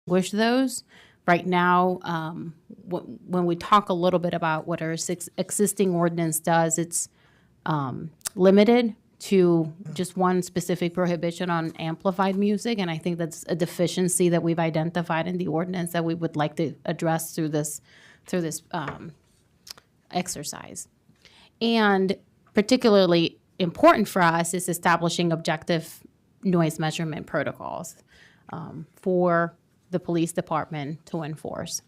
distinguish those. Right now, when we talk a little bit about what our existing ordinance does, it's limited to just one specific prohibition on amplified music, and I think that's a deficiency that we've identified in the ordinance that we would like to address through this exercise. And particularly important for us is establishing objective noise measurement protocols for the police department to enforce.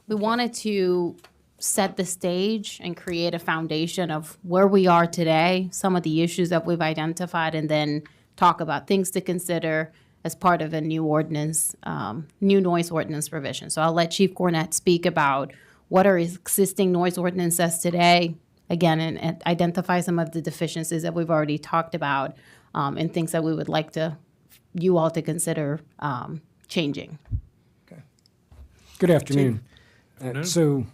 We wanted to set the stage and create a foundation of where we are today, some of the issues that we've identified, and then talk about things to consider as part of a new ordinance, new noise ordinance provision. So I'll let Chief Cornett speak about what our existing noise ordinance says today, again, and identify some of the deficiencies that we've already talked about, and things that we would like you all to consider changing. Okay. Good afternoon. So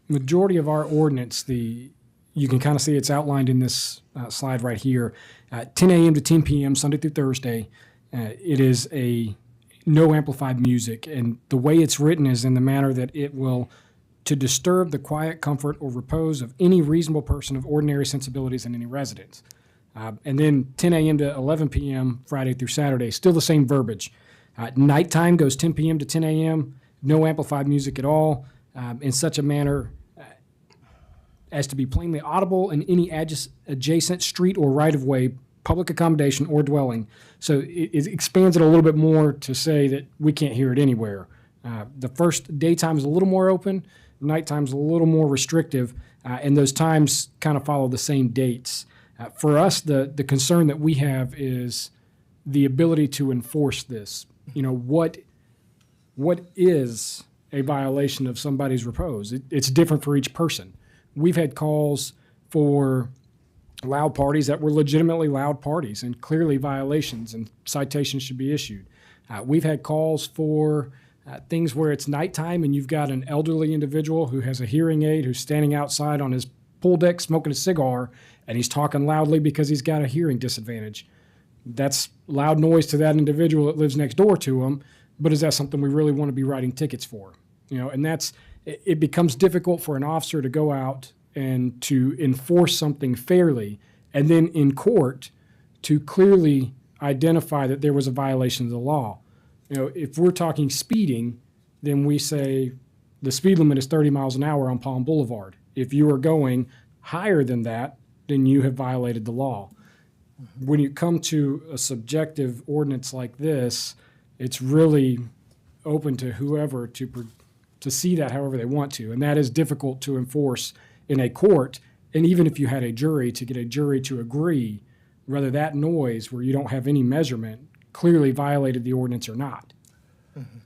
majority of our ordinance, you can kind of see it's outlined in this slide right here. 10 a.m. to 10 p.m. Sunday through Thursday. It is a no amplified music, and the way it's written is in the manner that it will to disturb the quiet, comfort, or repose of any reasonable person of ordinary sensibilities in any residence. And then 10 a.m. to 11 p.m. Friday through Saturday, still the same verbiage. Nighttime goes 10 p.m. to 10 a.m., no amplified music at all, in such a manner as to be plainly audible in any adjacent street or right-of-way, public accommodation, or dwelling. So it expands it a little bit more to say that we can't hear it anywhere. The first daytime is a little more open, nighttime is a little more restrictive, and those times kind of follow the same dates. For us, the concern that we have is the ability to enforce this. You know, what is a violation of somebody's repose? It's different for each person. We've had calls for loud parties that were legitimately loud parties and clearly violations, and citations should be issued. We've had calls for things where it's nighttime and you've got an elderly individual who has a hearing aid who's standing outside on his pool deck smoking a cigar, and he's talking loudly because he's got a hearing disadvantage. That's loud noise to that individual that lives next door to him, but is that something we really want to be writing tickets for? You know, and it becomes difficult for an officer to go out and to enforce something fairly, and then in court to clearly identify that there was a violation of the law. You know, if we're talking speeding, then we say the speed limit is 30 miles an hour on Palm Boulevard. If you are going higher than that, then you have violated the law. When you come to a subjective ordinance like this, it's really open to whoever to see that however they want to, and that is difficult to enforce in a court. And even if you had a jury, to get a jury to agree whether that noise, where you don't have any measurement, clearly violated the ordinance or not. Mm-hmm.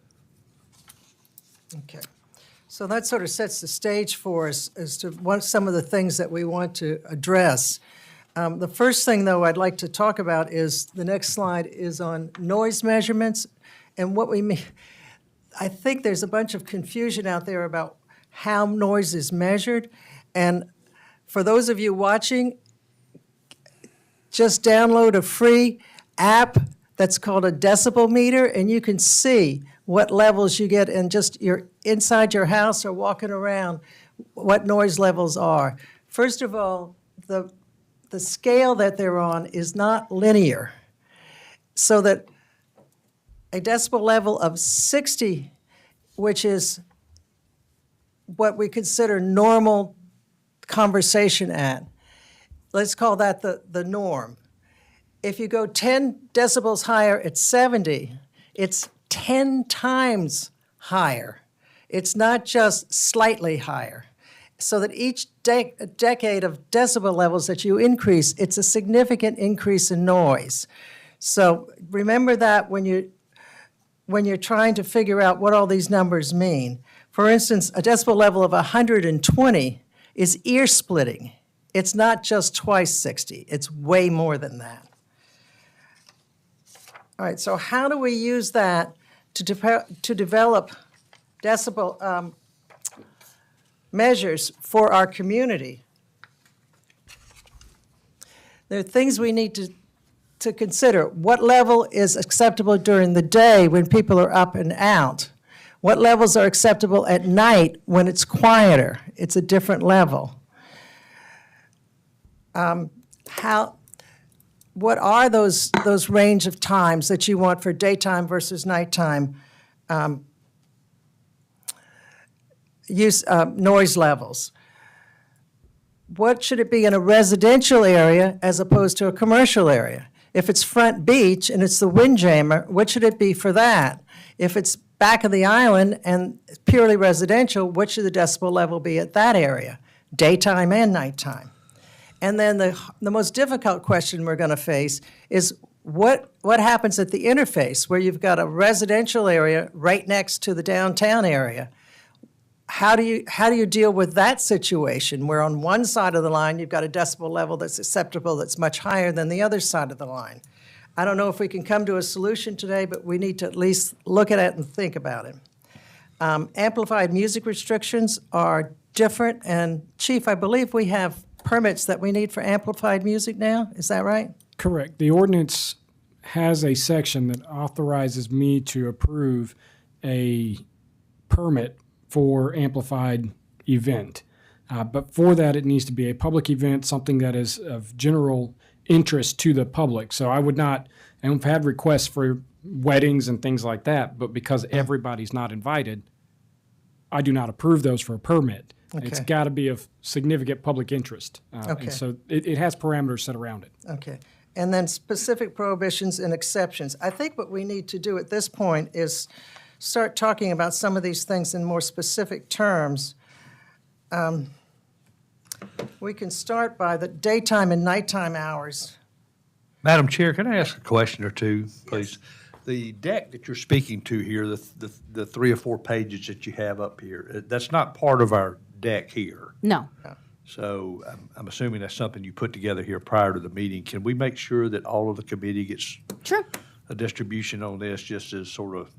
Okay. So that sort of sets the stage for us as to what some of the things that we want to address. The first thing, though, I'd like to talk about is the next slide is on noise measurements. And what we mean, I think there's a bunch of confusion out there about how noise is measured. And for those of you watching, just download a free app that's called a decibel meter, and you can see what levels you get in just your inside your house or walking around, what noise levels are. First of all, the scale that they're on is not linear, so that a decibel level of 60, which is what we consider normal conversation at, let's call that the norm. If you go 10 decibels higher at 70, it's 10 times higher. It's not just slightly higher. So that each decade of decibel levels that you increase, it's a significant increase in noise. So remember that when you're trying to figure out what all these numbers mean. For instance, a decibel level of 120 is ear-splitting. It's not just twice 60. It's way more than that. All right, so how do we use that to develop decibel measures for our community? There are things we need to to consider. What level is acceptable during the day when people are up and out? What levels are acceptable at night when it's quieter? It's a different level. What are those range of times that you want for daytime versus nighttime noise levels? What should it be in a residential area as opposed to a commercial area? If it's front beach and it's the windjammer, what should it be for that? If it's back of the island and purely residential, what should the decibel level be at that area, daytime and nighttime? And then the most difficult question we're going to face is what happens at the interface where you've got a residential area right next to the downtown area? How do you deal with that situation where on one side of the line you've got a decibel level that's acceptable that's much higher than the other side of the line? I don't know if we can come to a solution today, but we need to at least look at it and think about it. Amplified music restrictions are different, and Chief, I believe we have permits that we need for amplified music now. Is that right? Correct. The ordinance has a section that authorizes me to approve a permit for amplified event. But for that, it needs to be a public event, something that is of general interest to the public. So I would not, and we've had requests for weddings and things like that, but because everybody's not invited, I do not approve those for a permit. Okay. It's got to be of significant public interest. Okay. And so it has parameters set around it. Okay. And then specific prohibitions and exceptions. I think what we need to do at this point is start talking about some of these things in more specific terms. We can start by the daytime and nighttime hours. Madam Chair, can I ask a question or two, please? The deck that you're speaking to here, the 3 or 4 pages that you have up here, that's not part of our deck here. No. So I'm assuming that's something you put together here prior to the meeting. Can we make sure that all of the committee gets Sure. a distribution on this just as sort of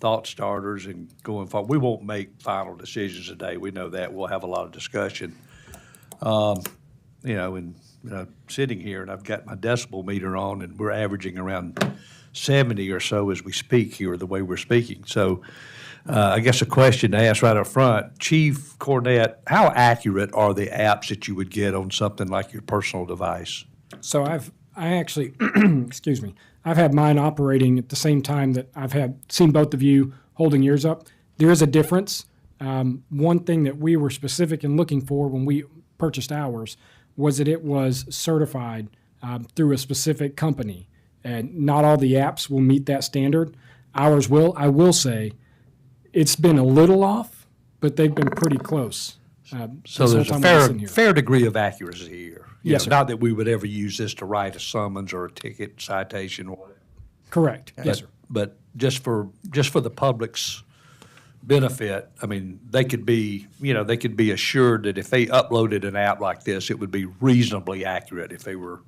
thought starters and going forward? We won't make final decisions today. We know that. We'll have a lot of discussion. Sitting here and I've got my decibel meter on and we're averaging around 70 or so as we speak here, the way we're speaking. So I guess a question to ask right up front, Chief Cornett, how accurate are the apps that you would get on something like your personal device? So I actually, excuse me, I've had mine operating at the same time that I've seen both of you holding yours up. There is a difference. One thing that we were specific in looking for when we purchased ours was that it was certified through a specific company. And not all the apps will meet that standard. Ours will. I will say it's been a little off, but they've been pretty close. So there's a fair degree of accuracy here. Yes, sir. Not that we would ever use this to write a summons or a ticket citation or whatever. Correct. Yes, sir. But just for the public's benefit, I mean, they could be assured that if they uploaded an app like this, it would be reasonably accurate if they were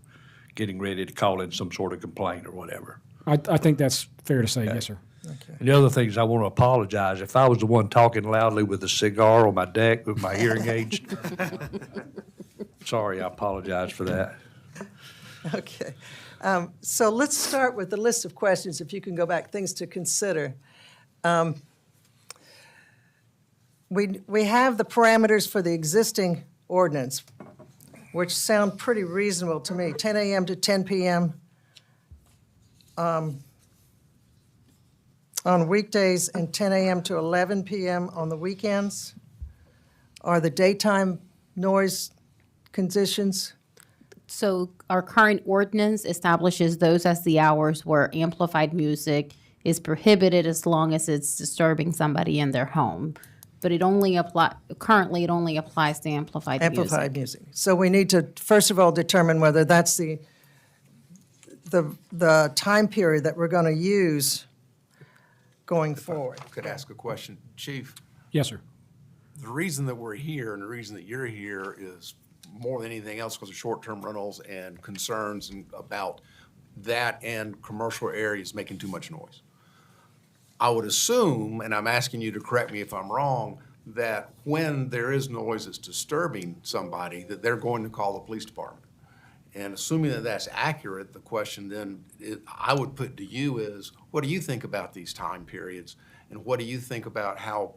getting ready to call in some sort of complaint or whatever. I think that's fair to say, yes, sir. Okay. And the other thing is I want to apologize. If I was the one talking loudly with a cigar on my deck with my hearing aids, sorry, I apologize for that. Okay. So let's start with the list of questions, if you can go back, things to consider. We have the parameters for the existing ordinance, which sound pretty reasonable to me, 10 a.m. to 10 p.m. On weekdays and 10 a.m. to 11 p.m. on the weekends are the daytime noise conditions. So our current ordinance establishes those as the hours where amplified music is prohibited as long as it's disturbing somebody in their home. But currently it only applies to amplified music. So we need to, first of all, determine whether that's the time period that we're going to use going forward. Could I ask a question? Chief, Yes, sir. the reason that we're here and the reason that you're here is more than anything else because of short-term rentals and concerns about that and commercial areas making too much noise. I would assume, and I'm asking you to correct me if I'm wrong, that when there is noise that's disturbing somebody, that they're going to call the police department. And assuming that that's accurate, the question then I would put to you is, what do you think about these time periods? And what do you think about how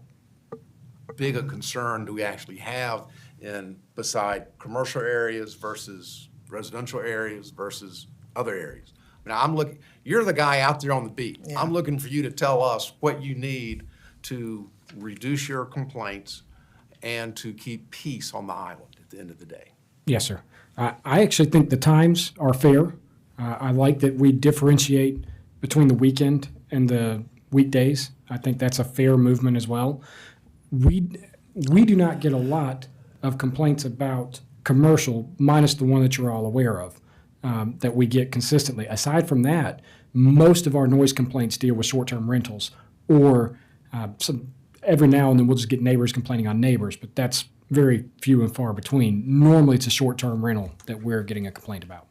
big a concern do we actually have beside commercial areas versus residential areas versus other areas? You're the guy out there on the beat. Yeah. I'm looking for you to tell us what you need to reduce your complaints and to keep peace on the island at the end of the day. Yes, sir. I actually think the times are fair. I like that we differentiate between the weekend and the weekdays. I think that's a fair movement as well. We do not get a lot of complaints about commercial, minus the one that you're all aware of, that we get consistently. Aside from that, most of our noise complaints deal with short-term rentals, or every now and then we'll just get neighbors complaining on neighbors, but that's very few and far between. Normally, it's a short-term rental that we're getting a complaint about.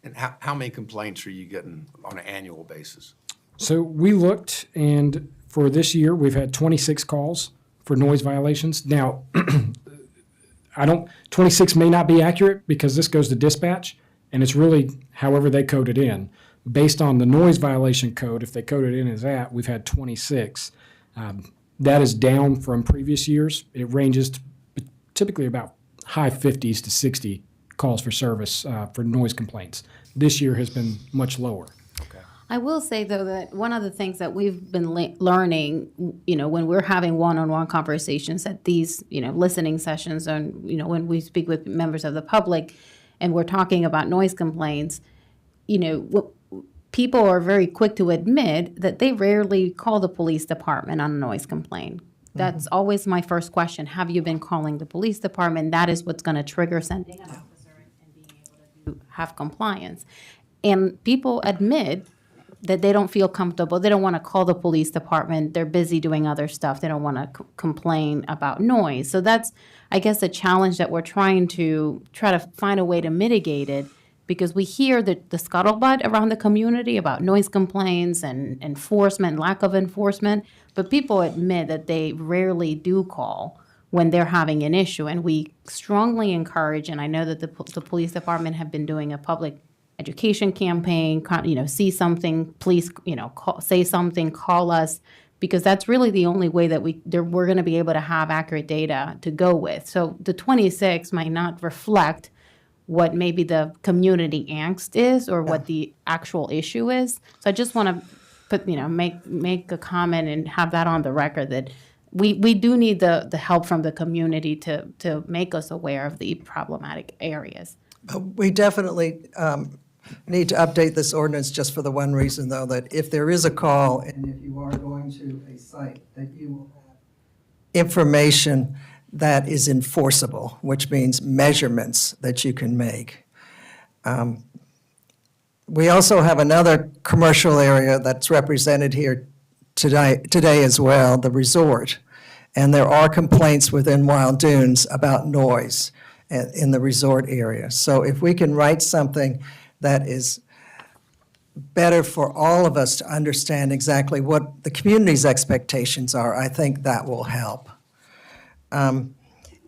And how many complaints are you getting on an annual basis? So we looked, and for this year, we've had 26 calls for noise violations. Now, 26 may not be accurate because this goes to dispatch, and it's really however they code it in. Based on the noise violation code, if they code it in as that, we've had 26. That is down from previous years. It ranges typically about high 50s to 60 calls for service for noise complaints. This year has been much lower. I will say, though, that one of the things that we've been learning, when we're having one-on-one conversations at these, listening sessions, and, when we speak with members of the public and we're talking about noise complaints, people are very quick to admit that they rarely call the police department on a noise complaint. That's always my first question. Have you been calling the police department? That is what's going to trigger sending an officer and being able to have compliance. And people admit that they don't feel comfortable. They don't want to call the police department. They're busy doing other stuff. They don't want to complain about noise. So that's, I guess, a challenge that we're trying to find a way to mitigate it, because we hear the scuttlebutt around the community about noise complaints and enforcement, lack of enforcement, but people admit that they rarely do call when they're having an issue. And we strongly encourage, and I know that the police department have been doing a public education campaign, see something, please, say something, call us, because that's really the only way that we're going to be able to have accurate data to go with. So the 26 might not reflect what maybe the community angst is or what the actual issue is. So I just want to make a comment and have that on the record that we do need the help from the community to make us aware of the problematic areas. We definitely need to update this ordinance just for the one reason, though, that if there is a call and if you are going to a site, that you will have information that is enforceable, which means measurements that you can make. We also have another commercial area that's represented here today as well, the resort. And there are complaints within Wild Dunes about noise in the resort area. So if we can write something that is better for all of us to understand exactly what the community's expectations are, I think that will help.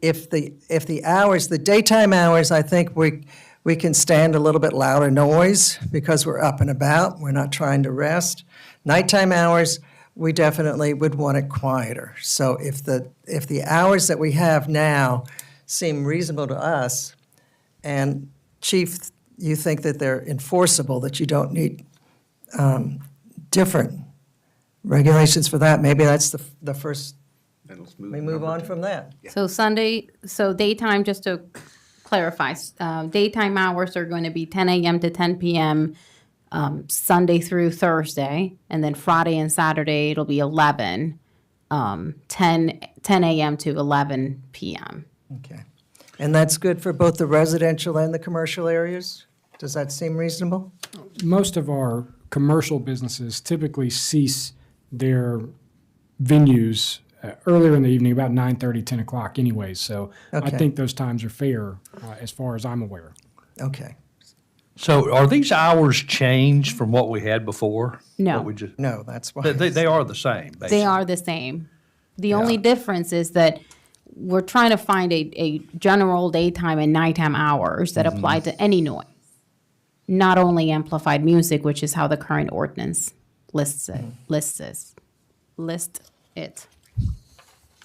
If the hours, the daytime hours, I think we can stand a little bit louder noise because we're up and about, we're not trying to rest. Nighttime hours, we definitely would want it quieter. So if the hours that we have now seem reasonable to us, and Chief, you think that they're enforceable, that you don't need different regulations for that, maybe that's the first, And let's we move on from that. So daytime, just to clarify, daytime hours are going to be 10 a.m. to 10 p.m. Sunday through Thursday, and then Friday and Saturday it'll be 10 a.m. to 11 p.m. Okay. And that's good for both the residential and the commercial areas? Does that seem reasonable? Most of our commercial businesses typically cease their venues earlier in the evening, about 9:30, 10 o'clock anyways. So I Okay. think those times are fair as far as I'm aware. Okay. So are these hours changed from what we had before? No. What we just- No, that's why. They are the same, basically. They are the same. The only difference is that we're trying to find a general daytime and nighttime hours that apply to any noise. not only amplified music, which is how the current ordinance lists it.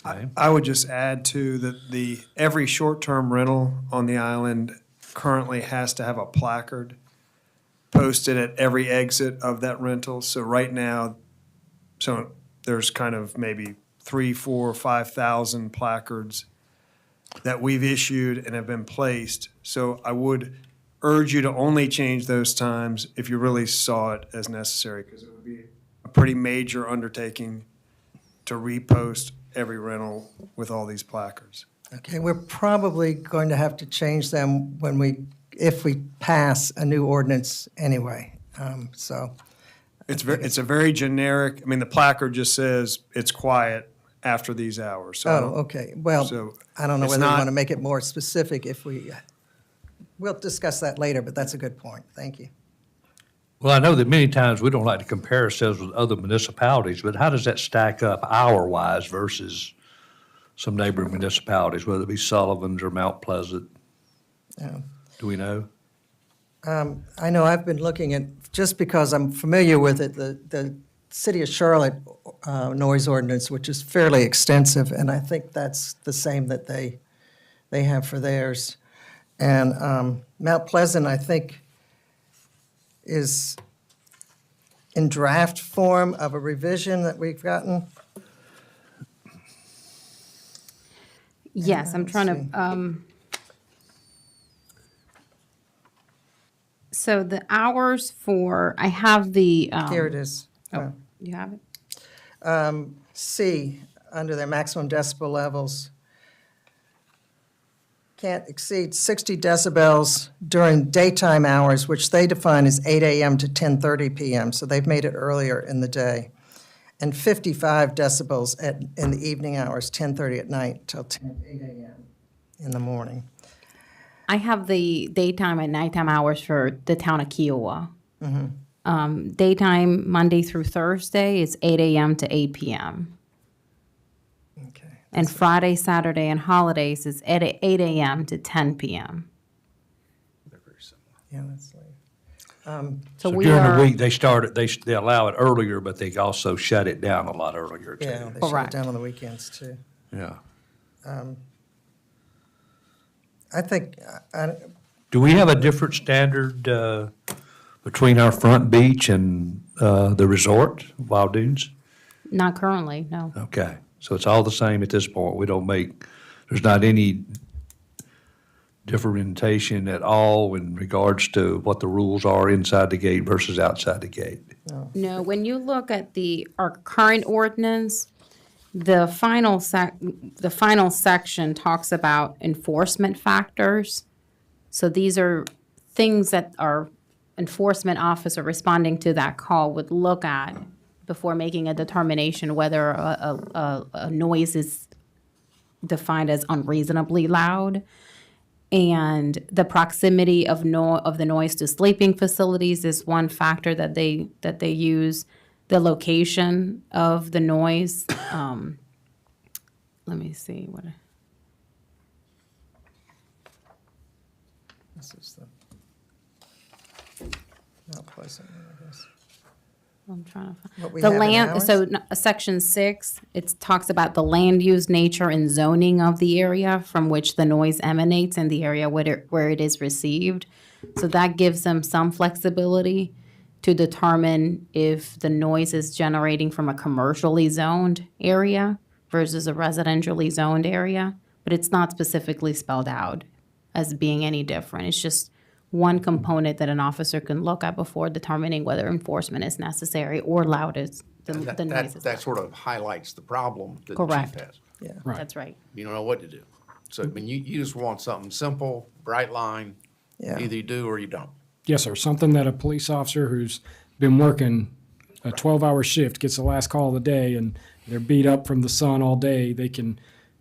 I would just add to that every short-term rental on the island currently has to have a placard posted at every exit of that rental. So right now, there's kind of maybe 3, 4, 5,000 placards that we've issued and have been placed. So I would urge you to only change those times if you really saw it as necessary, because it would be a pretty major undertaking to repost every rental with all these placards. Okay, we're probably going to have to change them if we pass a new ordinance anyway. So, It's a very generic, I mean, the placard just says it's quiet after these hours. So I oh, don't- okay. Well, so I don't know it's whether we not- want to make it more specific we'll discuss that later, but that's a good point. Thank you. Well, I know that many times we don't like to compare ourselves with other municipalities, but how does that stack up hour-wise versus some neighboring municipalities, whether it be Sullivan's or Mount Pleasant? Yeah. Do we know? I know I've been looking at, just because I'm familiar with it, the City of Charlotte noise ordinance, which is fairly extensive, and I think that's the same that they have for theirs. And Mount Pleasant, I think, is in draft form of a revision that we've gotten. Yes, I'm let's trying see. to, so the hours I have the. Here it is. Oh, you have it? C, under their maximum decibel levels, can't exceed 60 decibels during daytime hours, which they define as 8 a.m. to 10:30 p.m., so they've made it earlier in the day, and 55 decibels in the evening hours, 10:30 at night till 8 a.m. in the morning. I have the daytime and nighttime hours for the town of Kiowa. Daytime, Monday through Thursday, is 8 a.m. to 8 p.m. Okay. And Friday, Saturday, and holidays is at 8 a.m. to 10 p.m. They're very similar. Yeah, that's late. So So we during the are, week, they allow it earlier, but they also shut it down a lot earlier too. Yeah, they shut it Correct. down on the weekends, too. Yeah. I think, Do we have a different standard between our front beach and the resort, Wild Dunes? not currently, no. Okay, so it's all the same at this point. There's not any differentiation at all in regards to what the rules are inside the gate versus outside the gate. No, when you look at our current ordinance, the final section talks about enforcement factors. So these are things that our enforcement officer responding to that call would look at before making a determination whether a noise is defined as unreasonably loud. And the proximity of the noise to sleeping facilities is one factor that they use. The location of the noise. Let me see what. this is the Mount Pleasant, I guess. I'm trying to find. What we The have in land, ours? so section 6, it talks about the land use, nature, and zoning of the area from which the noise emanates and the area where it is received. So that gives them some flexibility to determine if the noise is generating from a commercially zoned area versus a residentially zoned area. But it's not specifically spelled out as being any different. It's just one component that an officer can look at before determining whether enforcement is necessary or loud is the noise is That loud. sort of highlights the problem that the chief Correct. has. Yeah. Right. That's right. You don't know what to do. So, I mean, you just want something simple, bright line. Yeah. Either you do or you don't. Yes, sir. Something that a police officer who's been working a 12-hour shift gets the last call of the day and they're beat up from the sun all day, they can,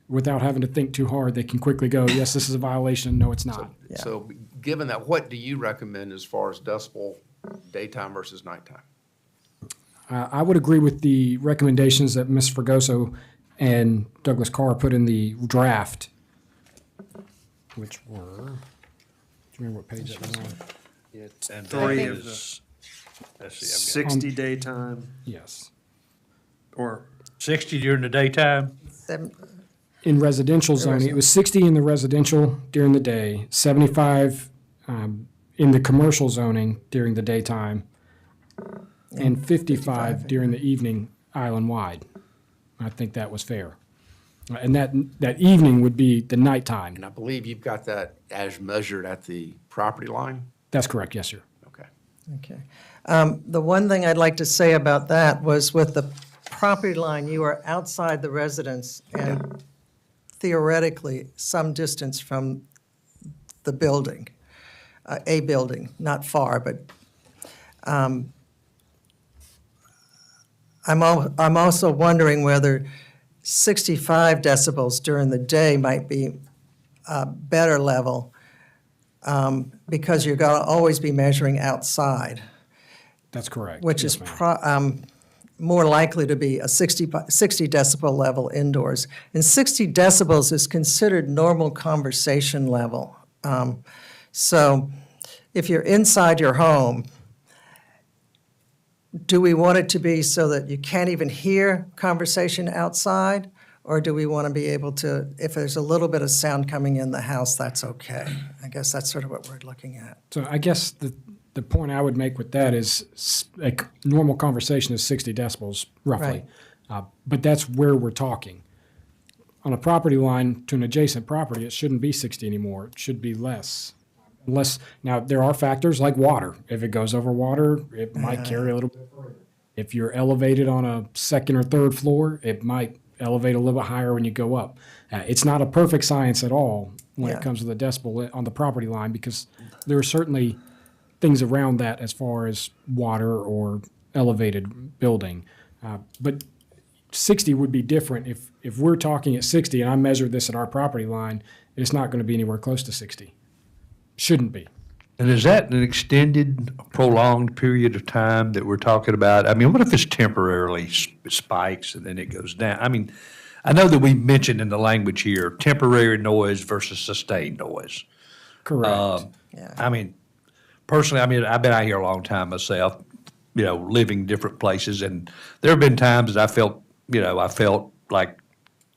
without having to think too hard, they can quickly go, yes, this is a violation, no, it's not. Yeah. So given that, what do you recommend as far as decibel daytime versus nighttime? I would agree with the recommendations that Ms. Fregoso and Douglas Carr put in the draft, which were, do you remember what page that was on? And Three that of is, let's see, I've got 60 daytime Yes. or 60 during the daytime? In residential zoning, it was 60 in the residential during the day, 75 in the commercial zoning during the daytime, and 55 during the evening island-wide. I think that was fair. And that evening would be the nighttime. And I believe you've got that as measured at the property line? That's correct, yes, sir. Okay. Okay. The one thing I'd like to say about that was with the property line, you are outside the residence and theoretically some distance from the building, a building, not far, but I'm also wondering whether 65 decibels during the day might be a better level because you're going to always be measuring outside, That's correct. which Yes, is ma'am. more likely to be a 60 decibel level indoors. And 60 decibels is considered normal conversation level. So if you're inside your home, do we want it to be so that you can't even hear conversation outside? Or do we want to be able to, if there's a little bit of sound coming in the house, that's okay? I guess that's sort of what we're looking at. So I guess the point I would make with that is a normal conversation is 60 decibels, roughly. Right. But that's where we're talking. On a property line to an adjacent property, it shouldn't be 60 anymore. It should be less. Now, there are factors like water. If it goes over water, it might carry a little bit further. If you're elevated on a second or third floor, it might elevate a little bit higher when you go up. It's not a perfect science at all when Yeah. it comes to the decibel on the property line because there are certainly things around that as far as water or elevated building. But 60 would be different. If we're talking at 60 and I measured this at our property line, it's not going to be anywhere close to 60. Shouldn't be. And is that an extended, prolonged period of time that we're talking about? I mean, what if it's temporarily spikes and then it goes down? I mean, I know that we mentioned in the language here, temporary noise versus sustained noise. Correct. I mean, personally, I've been out here a long time myself, living different places, and there have been times that I felt like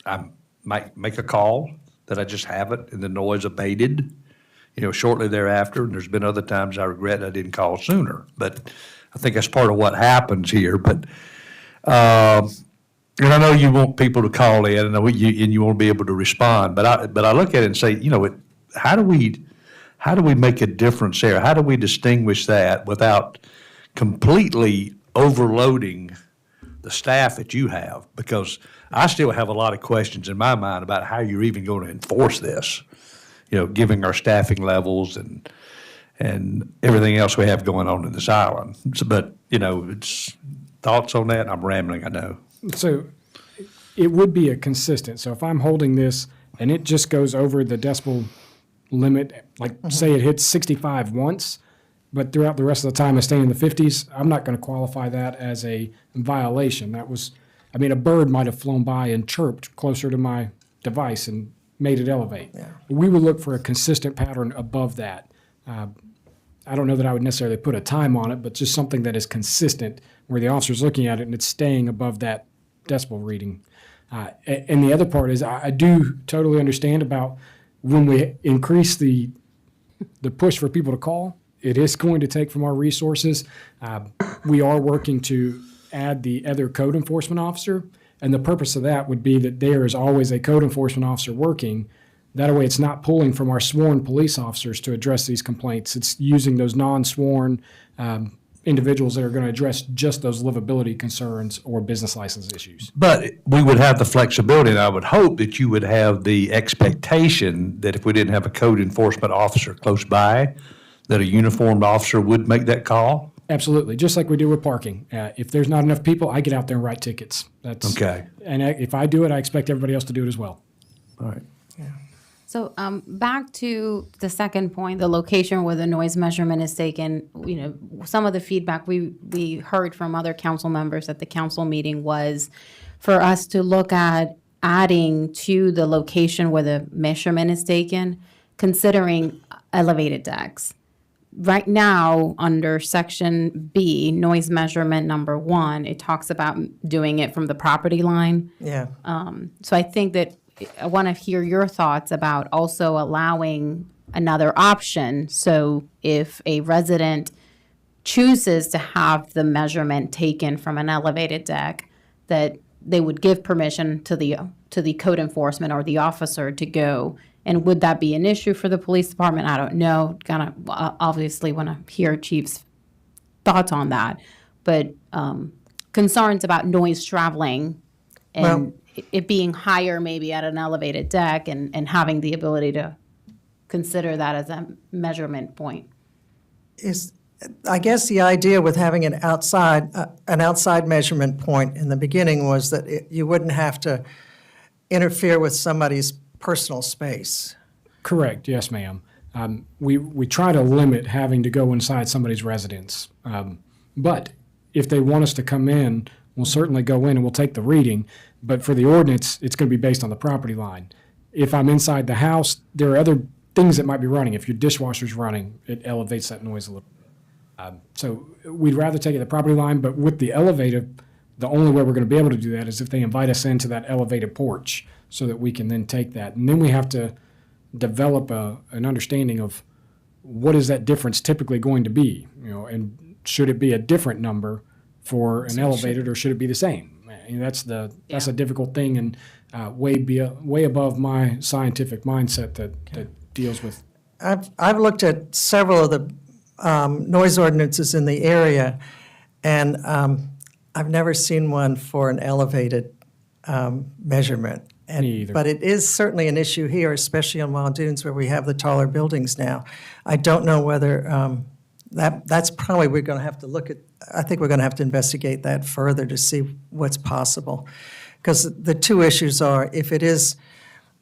I might make a call that I just haven't, and the noise abated, shortly thereafter. And there's been other times I regret I didn't call sooner. But I think that's part of what happens here. But and I know you want people to call in, and you want to be able to respond. But I look at it and say, how do we make a difference there? How do we distinguish that without completely overloading the staff that you have? Because I still have a lot of questions in my mind about how you're even going to enforce this, giving our staffing levels and everything else we have going on in this island. But, it's thoughts on that? I'm rambling, I know. So it would be a consistent. So if I'm holding this and it just goes over the decibel limit, like say it hits 65 once, but throughout the rest of the time it's staying in the 50s, I'm not going to qualify that as a violation. A bird might have flown by and chirped closer to my device and made it elevate. Yeah. We would look for a consistent pattern above that. I don't know that I would necessarily put a time on it, but just something that is consistent where the officer's looking at it and it's staying above that decibel reading. And the other part is I do totally understand about when we increase the push for people to call, it is going to take from our resources. We are working to add the other code enforcement officer, and the purpose of that would be that there is always a code enforcement officer working. That way it's not pulling from our sworn police officers to address these complaints. It's using those non-sworn individuals that are going to address just those livability concerns or business license issues. But we would have the flexibility, and I would hope that you would have the expectation that if we didn't have a code enforcement officer close by, that a uniformed officer would make that call? Absolutely, just like we do with parking. If there's not enough people, I get out there and write tickets. That's Okay. And if I do it, I expect everybody else to do it as well. All right. So back to the second point, the location where the noise measurement is taken, some of the feedback we heard from other council members at the council meeting was for us to look at adding to the location where the measurement is taken, considering elevated decks. right now, under section B, noise measurement number 1, it talks about doing it from the property line. Yeah. So I think that I want to hear your thoughts about also allowing another option. So if a resident chooses to have the measurement taken from an elevated deck, that they would give permission to the code enforcement or the officer to go. And would that be an issue for the police department? I don't know. Kind of obviously want to hear Chief's thoughts on that. But concerns about noise traveling and Well- it being higher maybe at an elevated deck and having the ability to consider that as a measurement point. I guess the idea with having an outside measurement point in the beginning was that you wouldn't have to interfere with somebody's personal space. Correct, yes, ma'am. We try to limit having to go inside somebody's residence. But if they want us to come in, we'll certainly go in and we'll take the reading. But for the ordinance, it's going to be based on the property line. If I'm inside the house, there are other things that might be running. If your dishwasher's running, it elevates that noise a little. So we'd rather take it to the property line, but with the elevator, the only way we're going to be able to do that is if they invite us into that elevated porch so that we can then take that. And then we have to develop an understanding of what is that difference typically going to be, and should it be a different number for an elevated or should it be the same? That's a difficult thing and way above my scientific mindset that deals with. I've looked at several of the noise ordinances in the area, and I've never seen one for an elevated measurement. Me either. But it is certainly an issue here, especially on Wild Dunes where we have the taller buildings now. I don't know whether that's probably we're going to have to look at. I think we're going to have to investigate that further to see what's possible. Because the two issues are, if it is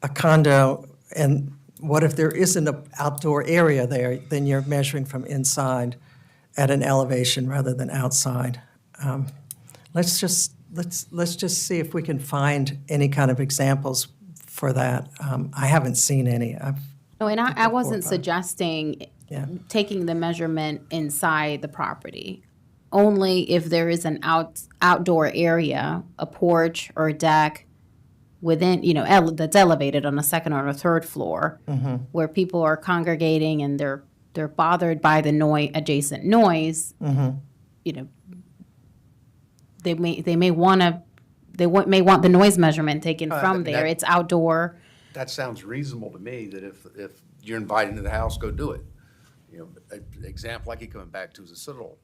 a condo, and what if there isn't an outdoor area there, then you're measuring from inside at an elevation rather than outside. Let's just see if we can find any kind of examples for that. I haven't seen any. No, and I wasn't suggesting Yeah. taking the measurement inside the property. Only if there is an outdoor area, a porch or a deck within, that's elevated on a second or a third floor, where people are congregating and they're bothered by the adjacent noise. They may want the noise measurement taken from there. that- It's outdoor. That sounds reasonable to me, that if you're invited to the house, go do it. An example I keep coming back to is the Citadel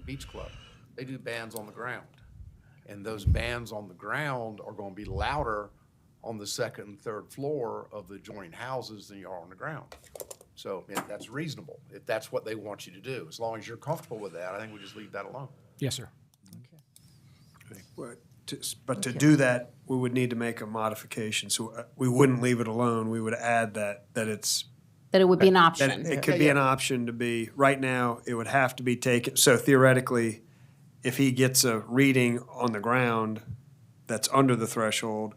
Beach Club. They do bands on the ground. And those bands on the ground are going to be louder on the second and third floor of the adjoining houses than you are on the ground. So that's reasonable, if that's what they want you to do. As long as you're comfortable with that, I think we just leave that alone. Yes, sir. But to do that, we would need to make a modification. So we wouldn't leave it alone. We would add that it's That it would be an that option. it could be an option to be, right now, it would have to be taken. So theoretically, if he gets a reading on the ground that's under the threshold,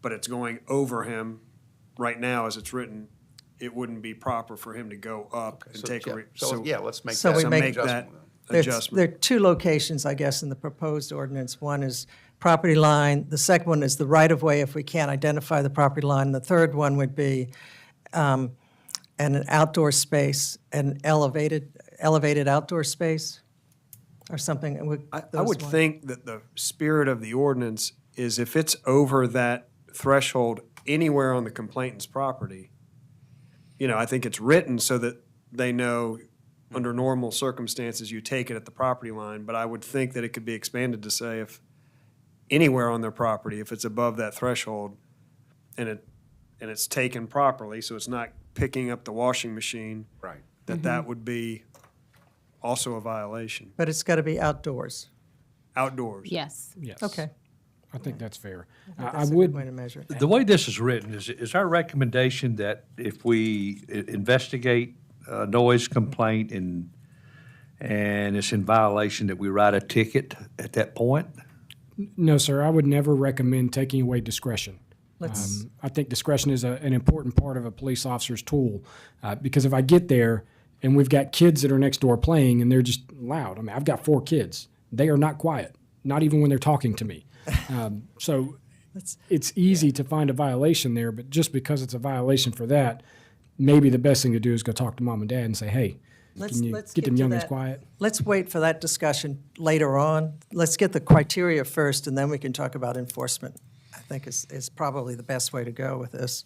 but it's going over him, right now as it's written, it wouldn't be proper for him to go up and So, take yeah, a. so, yeah, let's make So that we some make adjustment. that There adjustment. are two locations, I guess, in the proposed ordinance. One is property line. The second one is the right-of-way if we can't identify the property line. The third one would be an outdoor space, an elevated outdoor space or something. I Those would ones. think that the spirit of the ordinance is if it's over that threshold anywhere on the complainant's property, I think it's written so that they know under normal circumstances you take it at the property line, but I would think that it could be expanded to say if anywhere on their property, if it's above that threshold and it's taken properly, so it's not picking up the washing machine, Right. that would be also a violation. But it's got to be outdoors. Outdoors. Yes. Yes. Okay. I think that's fair. I That's a would. good way to measure it. The way this is written, is our recommendation that if we investigate a noise complaint and it's in violation, that we write a ticket at that point? No, sir. I would never recommend taking away discretion. Let's, I think discretion is an important part of a police officer's tool because if I get there and we've got kids that are next door playing, and they're just loud. I mean, I've got 4 kids. They are not quiet, not even when they're talking to me. So it's easy to find a violation there, but just because it's a violation for that, maybe the best thing to do is go talk to mom and dad and say, hey, can you get them to youngins that. quiet? Let's wait for that discussion later on. Let's get the criteria first, and then we can talk about enforcement. I think is probably the best way to go with this.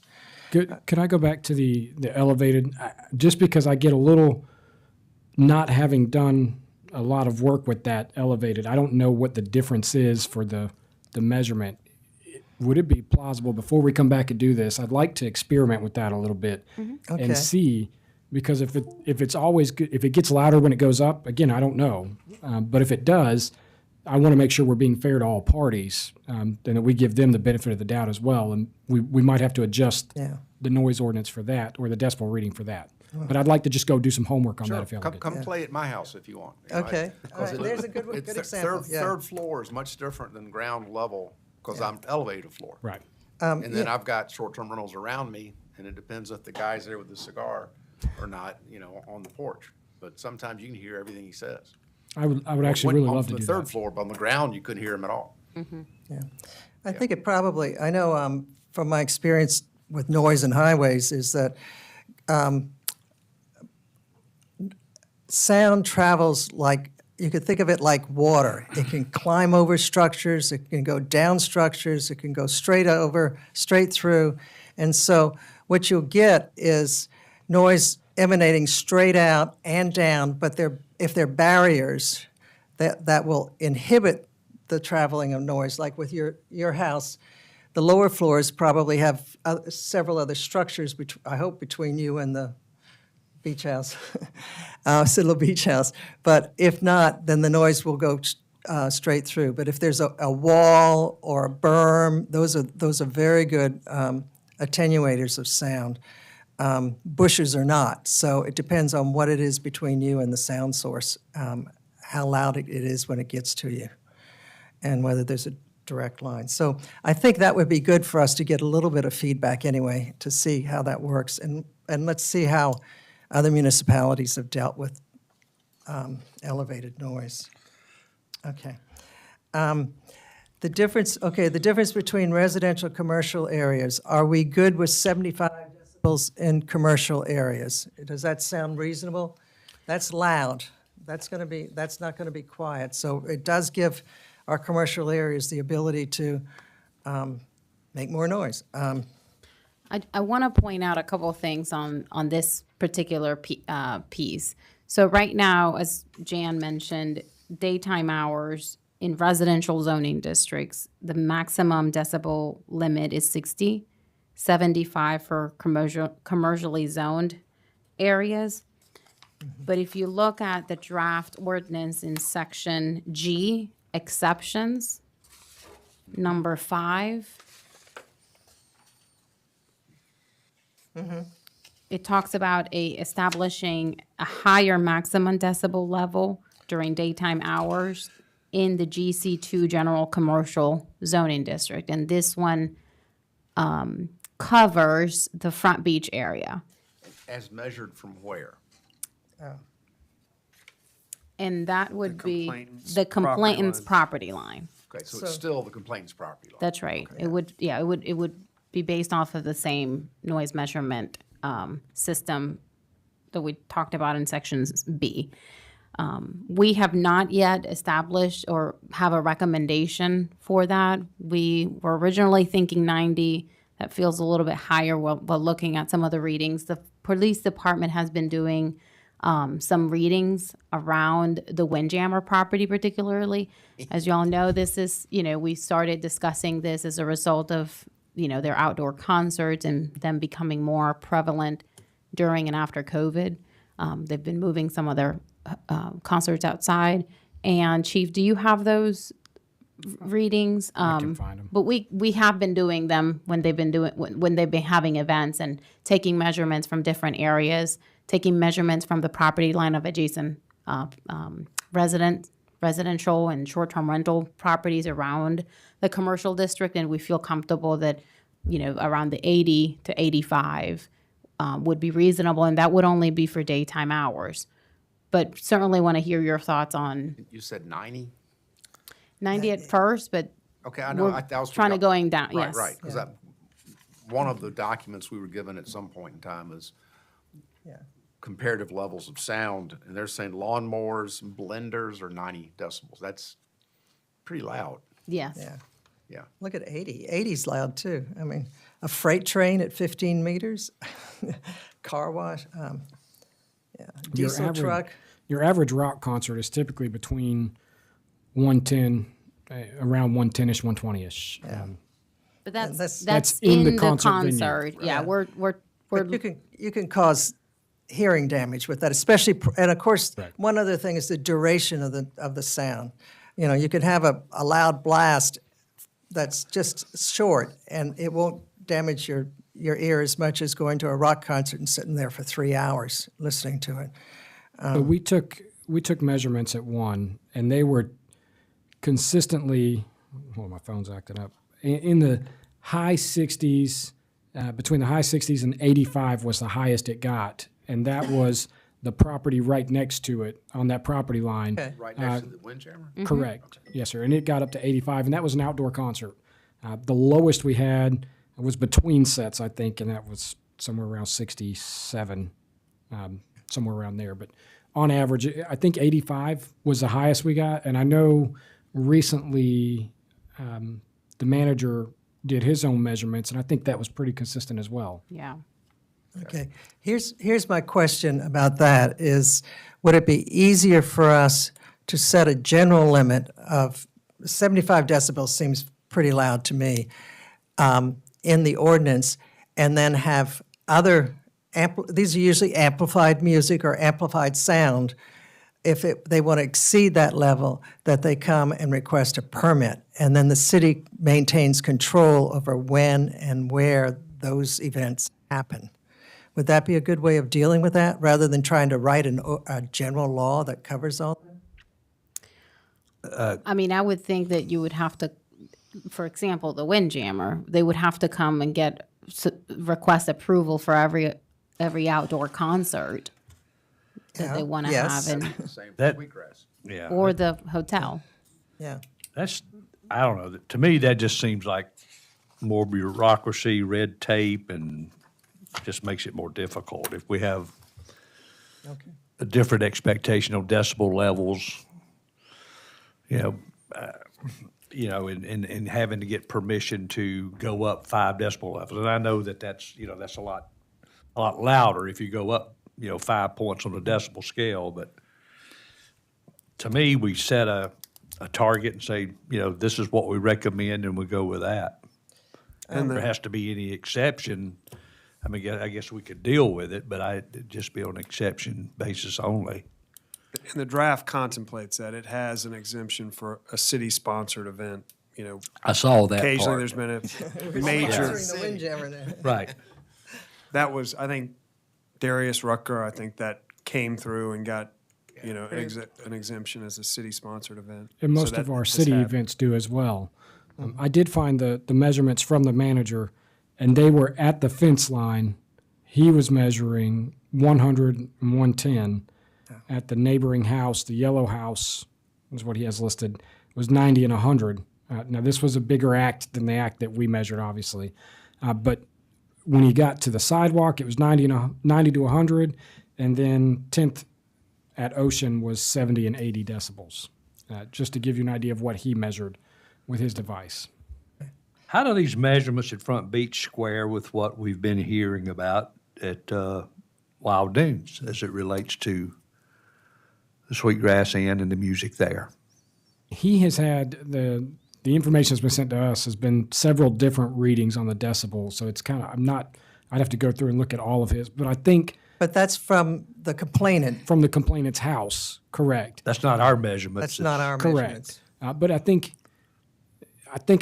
Could I go back to the elevated? Just because I get a little, not having done a lot of work with that elevated, I don't know what the difference is for the measurement. Would it be plausible, before we come back and do this, I'd like to experiment with that a little bit Okay. and see, because if it's always good, if it gets louder when it goes up, again, I don't know. But if it does, I want to make sure we're being fair to all parties, and that we give them the benefit of the doubt as well. And we might have to adjust Yeah. the noise ordinance for that, or the decibel reading for that. But I'd like to just go do some homework on that if y'all Come, get come play at my house if you want. Okay. All Because right. There's a good it's the example. Yeah. Third floor is much different than ground level, because I'm elevated floor. Right. And then I've got short-term rentals around me, and it depends if the guy's there with a cigar or not, on the porch. But sometimes you can hear everything he says. I would actually really love to On do the third that. floor, but on the ground, you couldn't hear him at all. Yeah. I think it probably, I know from my experience with noise and highways is that sound travels like, you could think of it like water. It can climb over structures, it can go down structures, it can go straight over, straight through. And so what you'll get is noise emanating straight out and down, but if they're barriers, that will inhibit the traveling of noise. Like with your house, the lower floors probably have several other structures, I hope, between you and the beach house, Citadel Beach House. But if not, then the noise will go straight through. But if there's a wall or a berm, those are very good attenuators of sound. Bushes are not. So it depends on what it is between you and the sound source, how loud it is when it gets to you, and whether there's a direct line. So I think that would be good for us to get a little bit of feedback anyway, to see how that works. And let's see how other municipalities have dealt with elevated noise. Okay. The difference between residential commercial areas. Are we good with 75 decibels in commercial areas? Does that sound reasonable? That's loud. That's not gonna be quiet. So it does give our commercial areas the ability to make more noise. I want to point out a couple of things on this particular piece. So right now, as Jan mentioned, daytime hours in residential zoning districts, the maximum decibel limit is 60, 75 for commercially zoned areas. But if you look at the draft ordinance in section G, exceptions, number 5, it talks about establishing a higher maximum decibel level during daytime hours in the GC2 general commercial zoning district. And this one covers the Front Beach area. As measured from where? And that would be complainant's the complainant's property property line. Okay, so it's still the complainant's property line. That's right. It would be based off of the same noise measurement system that we talked about in sections B. We have not yet established or have a recommendation for that. We were originally thinking 90. That feels a little bit higher while looking at some of the readings. The police department has been doing some readings around the Windjammer property particularly. As y'all know, this is, we started discussing this as a result of, their outdoor concerts and them becoming more prevalent during and after COVID. They've been moving some of their concerts outside. And Chief, do you have those readings? I can find them. But we have been doing them when they've been having events and taking measurements from different areas, taking measurements from the property line of adjacent residential and short-term rental properties around the commercial district, and we feel comfortable that, around the 80 to 85 would be reasonable, and that would only be for daytime hours. But certainly want to hear your thoughts on You said 90? 90 at first, but Okay, I know. we're I was trying to going down, Right, yes. right, because one of the documents we were given at some point in time is Yeah. comparative levels of sound, and they're saying lawnmowers, blenders are 90 decibels. That's pretty loud. Yes. Yeah. Yeah. Look at 80. 80's loud too. I mean, a freight train at 15 meters, car wash, yeah, Your diesel average- truck. Your average rock concert is typically between 110, around 110-ish, 120-ish. But that's that's in the concert venue. concert. Yeah, Yeah. we're But you can cause hearing damage with that, especially, and of course, Right. one other thing is the duration of the sound. You know, you could have a loud blast that's just short, and it won't damage your ear as much as going to a rock concert and sitting there for 3 hours listening to it. But we took measurements at one, and they were consistently. Oh, my phone's acting up. In the high 60s, between the high 60s and 85 was the highest it got, and that was the property right next to it on that property line. Okay. Right next to the windjammer? Correct. Yes, sir. And it got up to 85, and that was an outdoor concert. The lowest we had was between sets, I think, and that was somewhere around 67, somewhere around there. But on average, I think 85 was the highest we got. And I know recently the manager did his own measurements, and I think that was pretty consistent as well. yeah. Okay, here's my question about that is, would it be easier for us to set a general limit of 75 decibels seems pretty loud to me, in the ordinance, and then have other, these are usually amplified music or amplified sound, if they want to exceed that level, that they come and request a permit, and then the city maintains control over when and where those events happen. Would that be a good way of dealing with that, rather than trying to write a general law that covers all? I mean, I would think that you would have to, for example, the Windjammer, they would have to come and request approval for every outdoor concert that they want to Yes. have, and The same for That- Wheatgrass. Yeah. or the hotel. Yeah. That's, I don't know. To me, that just seems like more bureaucracy, red tape, and just makes it more difficult. If we have Okay. a different expectation of decibel levels, and having to get permission to go up 5 decibel levels. And I know that's a lot louder if you go up, 5 points on the decibel scale. But to me, we set a target and say, this is what we recommend, and we go with that. And there has to be any exception. I mean, I guess we could deal with it, but it'd just be on an exception basis only. And the draft contemplates that. It has an exemption for a city-sponsored event, I saw that Occasionally, part. there's been a major, Answering the Windjammer there. Right. that was, I think, Darius Rucker, I think that came through and got, an exemption as a city-sponsored event. And most So of that our has city happened. events do as well. I did find the measurements from the manager, and they were at the fence line. He was measuring 100 and 110. At the neighboring house, the yellow house is what he has listed, was 90 and 100. Now, this was a bigger act than the act that we measured, obviously. But when he got to the sidewalk, it was 90 to 100, and then 10th at Ocean was 70 and 80 decibels, just to give you an idea of what he measured with his device. How do these measurements at Front Beach square with what we've been hearing about at Wild Dunes as it relates to the Sweetgrass Inn and the music there? He has had the information that's been sent to us has been several different readings on the decibels. So it's kind of, I'd have to go through and look at all of his, but I think But that's from the complainant. from the complainant's house, correct. That's not our measurements. That's not our Correct. measurements. But I think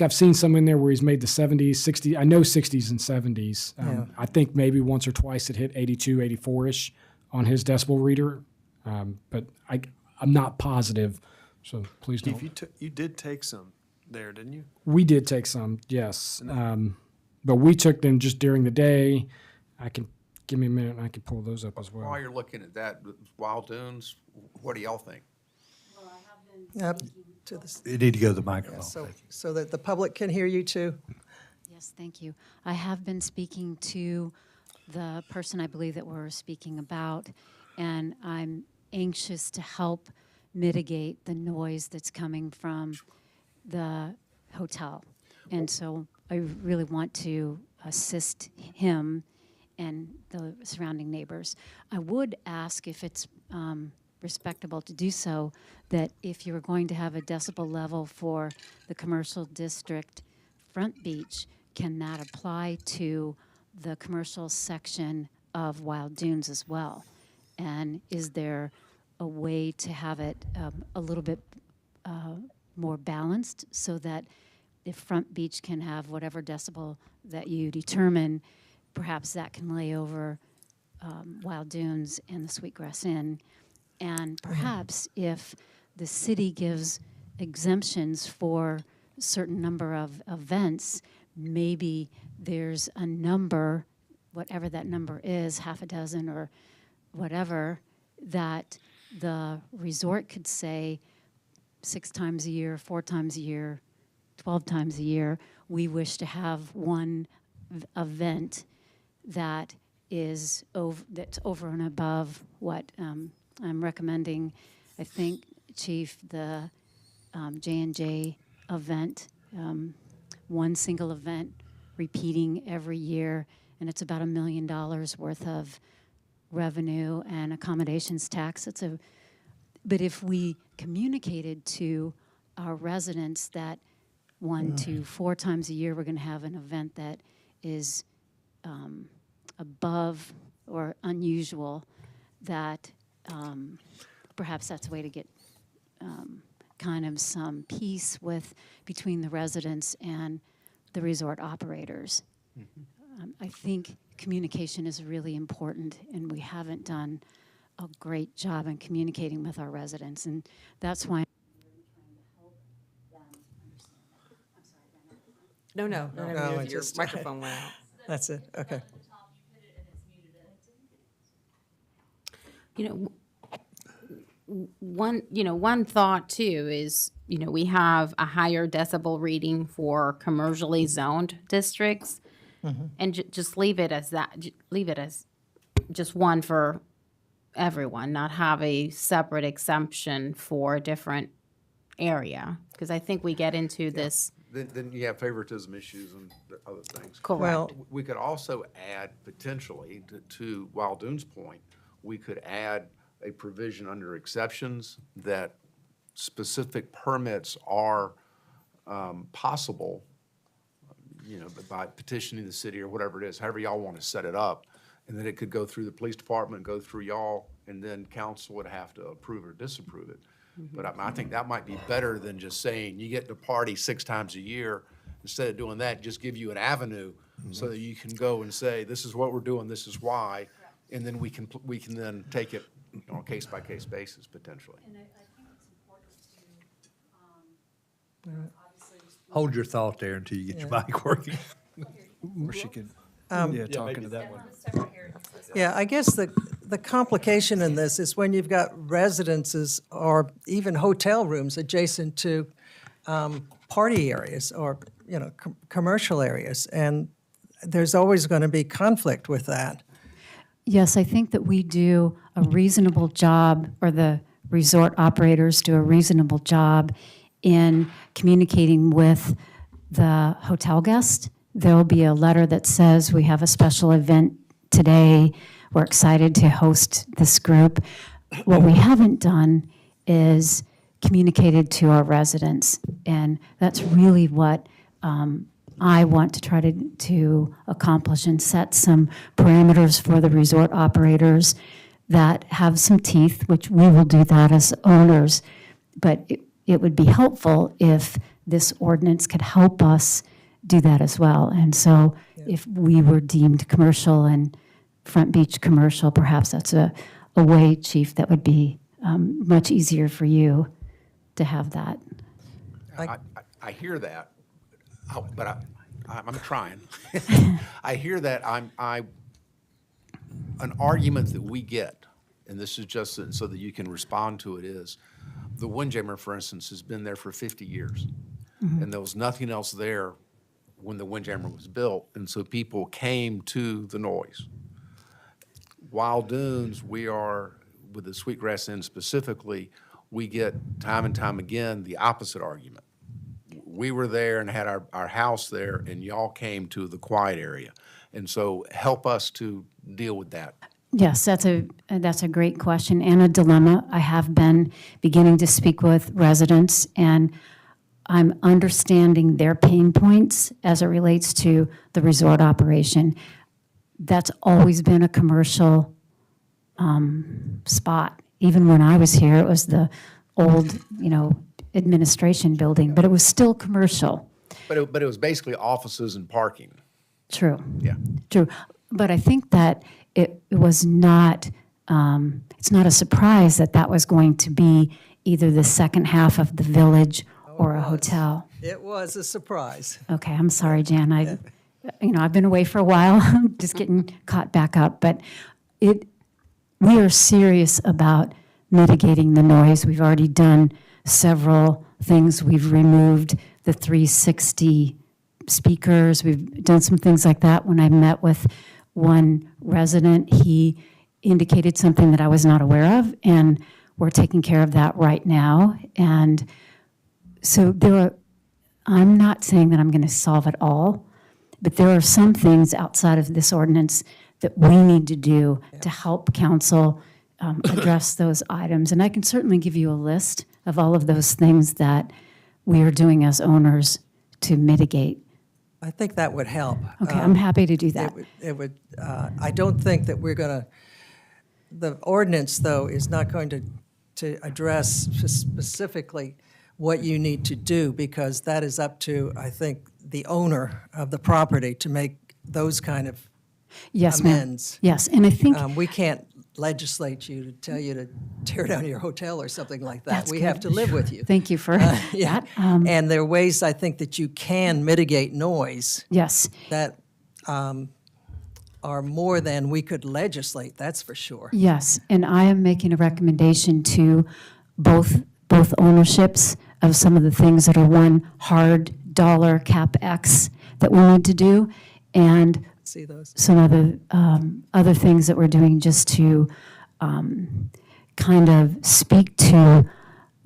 I've seen some in there where he's made the 70s, 60s. I know 60s and 70s. Yeah. I think maybe once or twice it hit 82, 84-ish on his decibel reader. But I'm not positive, so please don't. Steve, you did take some there, didn't you? We did take some, yes. But we took them just during the day. I can give me a minute and I can pull those up as well. While you're looking at that, Wild Dunes, what do y'all think? Up to the, You need to go to the yeah, microphone. so, Thank you. so that the public can hear you too. Yes, thank you. I have been speaking to the person I believe that we're speaking about, and I'm anxious to help mitigate the noise that's coming from the hotel. And so I really want to assist him and the surrounding neighbors. I would ask if it's respectable to do so, that if you were going to have a decibel level for the commercial district Front Beach, can that apply to the commercial section of Wild Dunes as well? And is there a way to have it a little bit more balanced so that if Front Beach can have whatever decibel that you determine, perhaps that can lay over Wild Dunes and the Sweetgrass Inn? And perhaps if the city gives exemptions for a certain number of events, maybe there's a number, whatever that number is, half a dozen or whatever, that the resort could say 6 times a year, 4 times a year, 12 times a year, we wish to have one event that is that's over and above what I'm recommending. I think, Chief, the J&J event, one single event repeating every year, and it's about $1 million worth of revenue and accommodations tax. But if we communicated to our residents that 1 to 4 times a year we're going to have an event that is above or unusual, that perhaps that's a way to get kind of some peace between the residents and the resort operators. I think communication is really important, and we haven't done a great job in communicating with our residents, and that's why I'm really trying to help them understand that. I'm sorry, No, No, it your just- microphone went out. That's it, okay. One thought too is, we have a higher decibel reading for commercially zoned districts. And just leave it as that, leave it as just one for everyone, not have a separate exemption for a different area. Because I think we get into this, Then you have favoritism issues and the other things. correct. Well, We could also add potentially to Wild Dunes' point, we could add a provision under exceptions that specific permits are possible, by petitioning the city or whatever it is, however y'all want to set it up. And then it could go through the police department, go through y'all, and then council would have to approve or disapprove it. But I think that might be better than just saying you get to party 6 times a year. Instead of doing that, just give you an avenue so that you can go and say, this is what we're doing, this is why. And then we can then take it on a case-by-case basis potentially. And I think it's important to, obviously, Hold your thought there until you get your mic working. Or she could, talking to that one. Yeah, I guess the complication in this is when you've got residences or even hotel rooms adjacent to party areas or, commercial areas, and there's always going to be conflict with that. yes, I think that we do a reasonable job, or the resort operators do a reasonable job in communicating with the hotel guest. There'll be a letter that says, we have a special event today. We're excited to host this group. What we haven't done is communicated to our residents, and that's really what I want to try to accomplish, and set some parameters for the resort operators that have some teeth, which we will do that as owners. But it would be helpful if this ordinance could help us do that as well. And so if we were deemed commercial and Front Beach commercial, perhaps that's a way, Chief, that would be much easier for you to have that. I hear that, but I'm trying. I hear that. an argument that we get, and this is just so that you can respond to it, is the Windjammer, for instance, has been there for 50 years. And there was nothing else there when the Windjammer was built, and so people came to the noise. Wild Dunes, we are, with the Sweetgrass Inn specifically, we get time and time again the opposite argument. We were there and had our house there, and y'all came to the quiet area. And so help us to deal with that. Yes, that's a great question and a dilemma. I have been beginning to speak with residents, and I'm understanding their pain points as it relates to the resort operation. That's always been a commercial spot. Even when I was here, it was the old, administration building, but it was still commercial. But it was basically offices and parking. True. Yeah. True. But I think that it was not, it's not a surprise that that was going to be either the second half of the village or a hotel. It was a surprise. Okay, I'm sorry, Jan. I've been away for a while, just getting caught back up. But we are serious about mitigating the noise. We've already done several things. We've removed the 360 speakers. We've done some things like that. When I met with one resident, he indicated something that I was not aware of, and we're taking care of that right now. And so I'm not saying that I'm going to solve it all, but there are some things outside of this ordinance that we need to do to help council address those items. And I can certainly give you a list of all of those things that we are doing as owners to mitigate. I think that would help. Okay, I'm happy to do that. It would, I don't think that we're going to, the ordinance, though, is not going to address specifically what you need to do, because that is up to, I think, the owner of the property to make those kind of Yes, ma'am. amends. Yes, and I think We can't legislate you to tell you to tear down your hotel or something like that. That's We have good. to live with you. Thank you for Yeah, that. and there are ways, I think, that you can mitigate noise Yes, that are more than we could legislate, that's for sure. yes, and I am making a recommendation to both ownerships of some of the things that are one hard dollar CapEx that we need to do, and See those? some other things that we're doing just to kind of speak to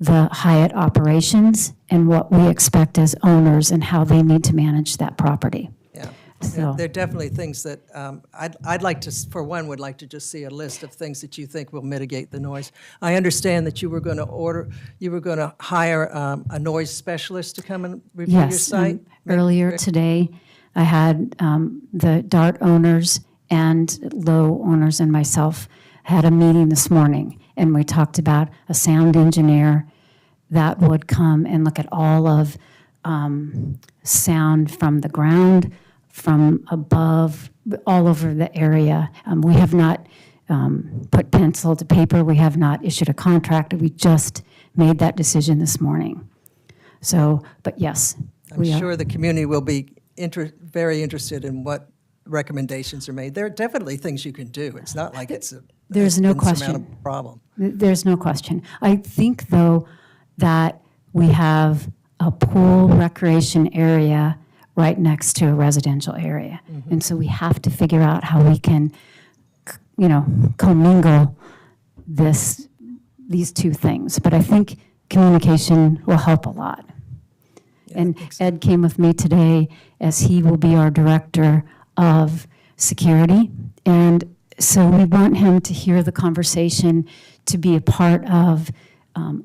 the Hyatt operations and what we expect as owners and how they need to manage that property. Yeah. So- There are definitely things that, I'd like to, for one, would like to just see a list of things that you think will mitigate the noise. I understand that you were going to hire a noise specialist to come and review your Yes, site? earlier today, I had the DART owners and Low owners and myself had a meeting this morning, and we talked about a sound engineer that would come and look at all of sound from the ground, from above, all over the area. We have not put pencil to paper. We have not issued a contract. We just made that decision this morning. So, but yes. I'm we are- sure the community will be very interested in what recommendations are made. There are definitely things you can do. It's not like it's a There's no insurmountable question. problem. There's no question. I think, though, that we have a pool recreation area right next to a residential area. And so we have to figure out how we can, commingle these two things. But I think communication will help a lot. And Ed came with me today, as he will be our director of security. And so we want him to hear the conversation, to be a part of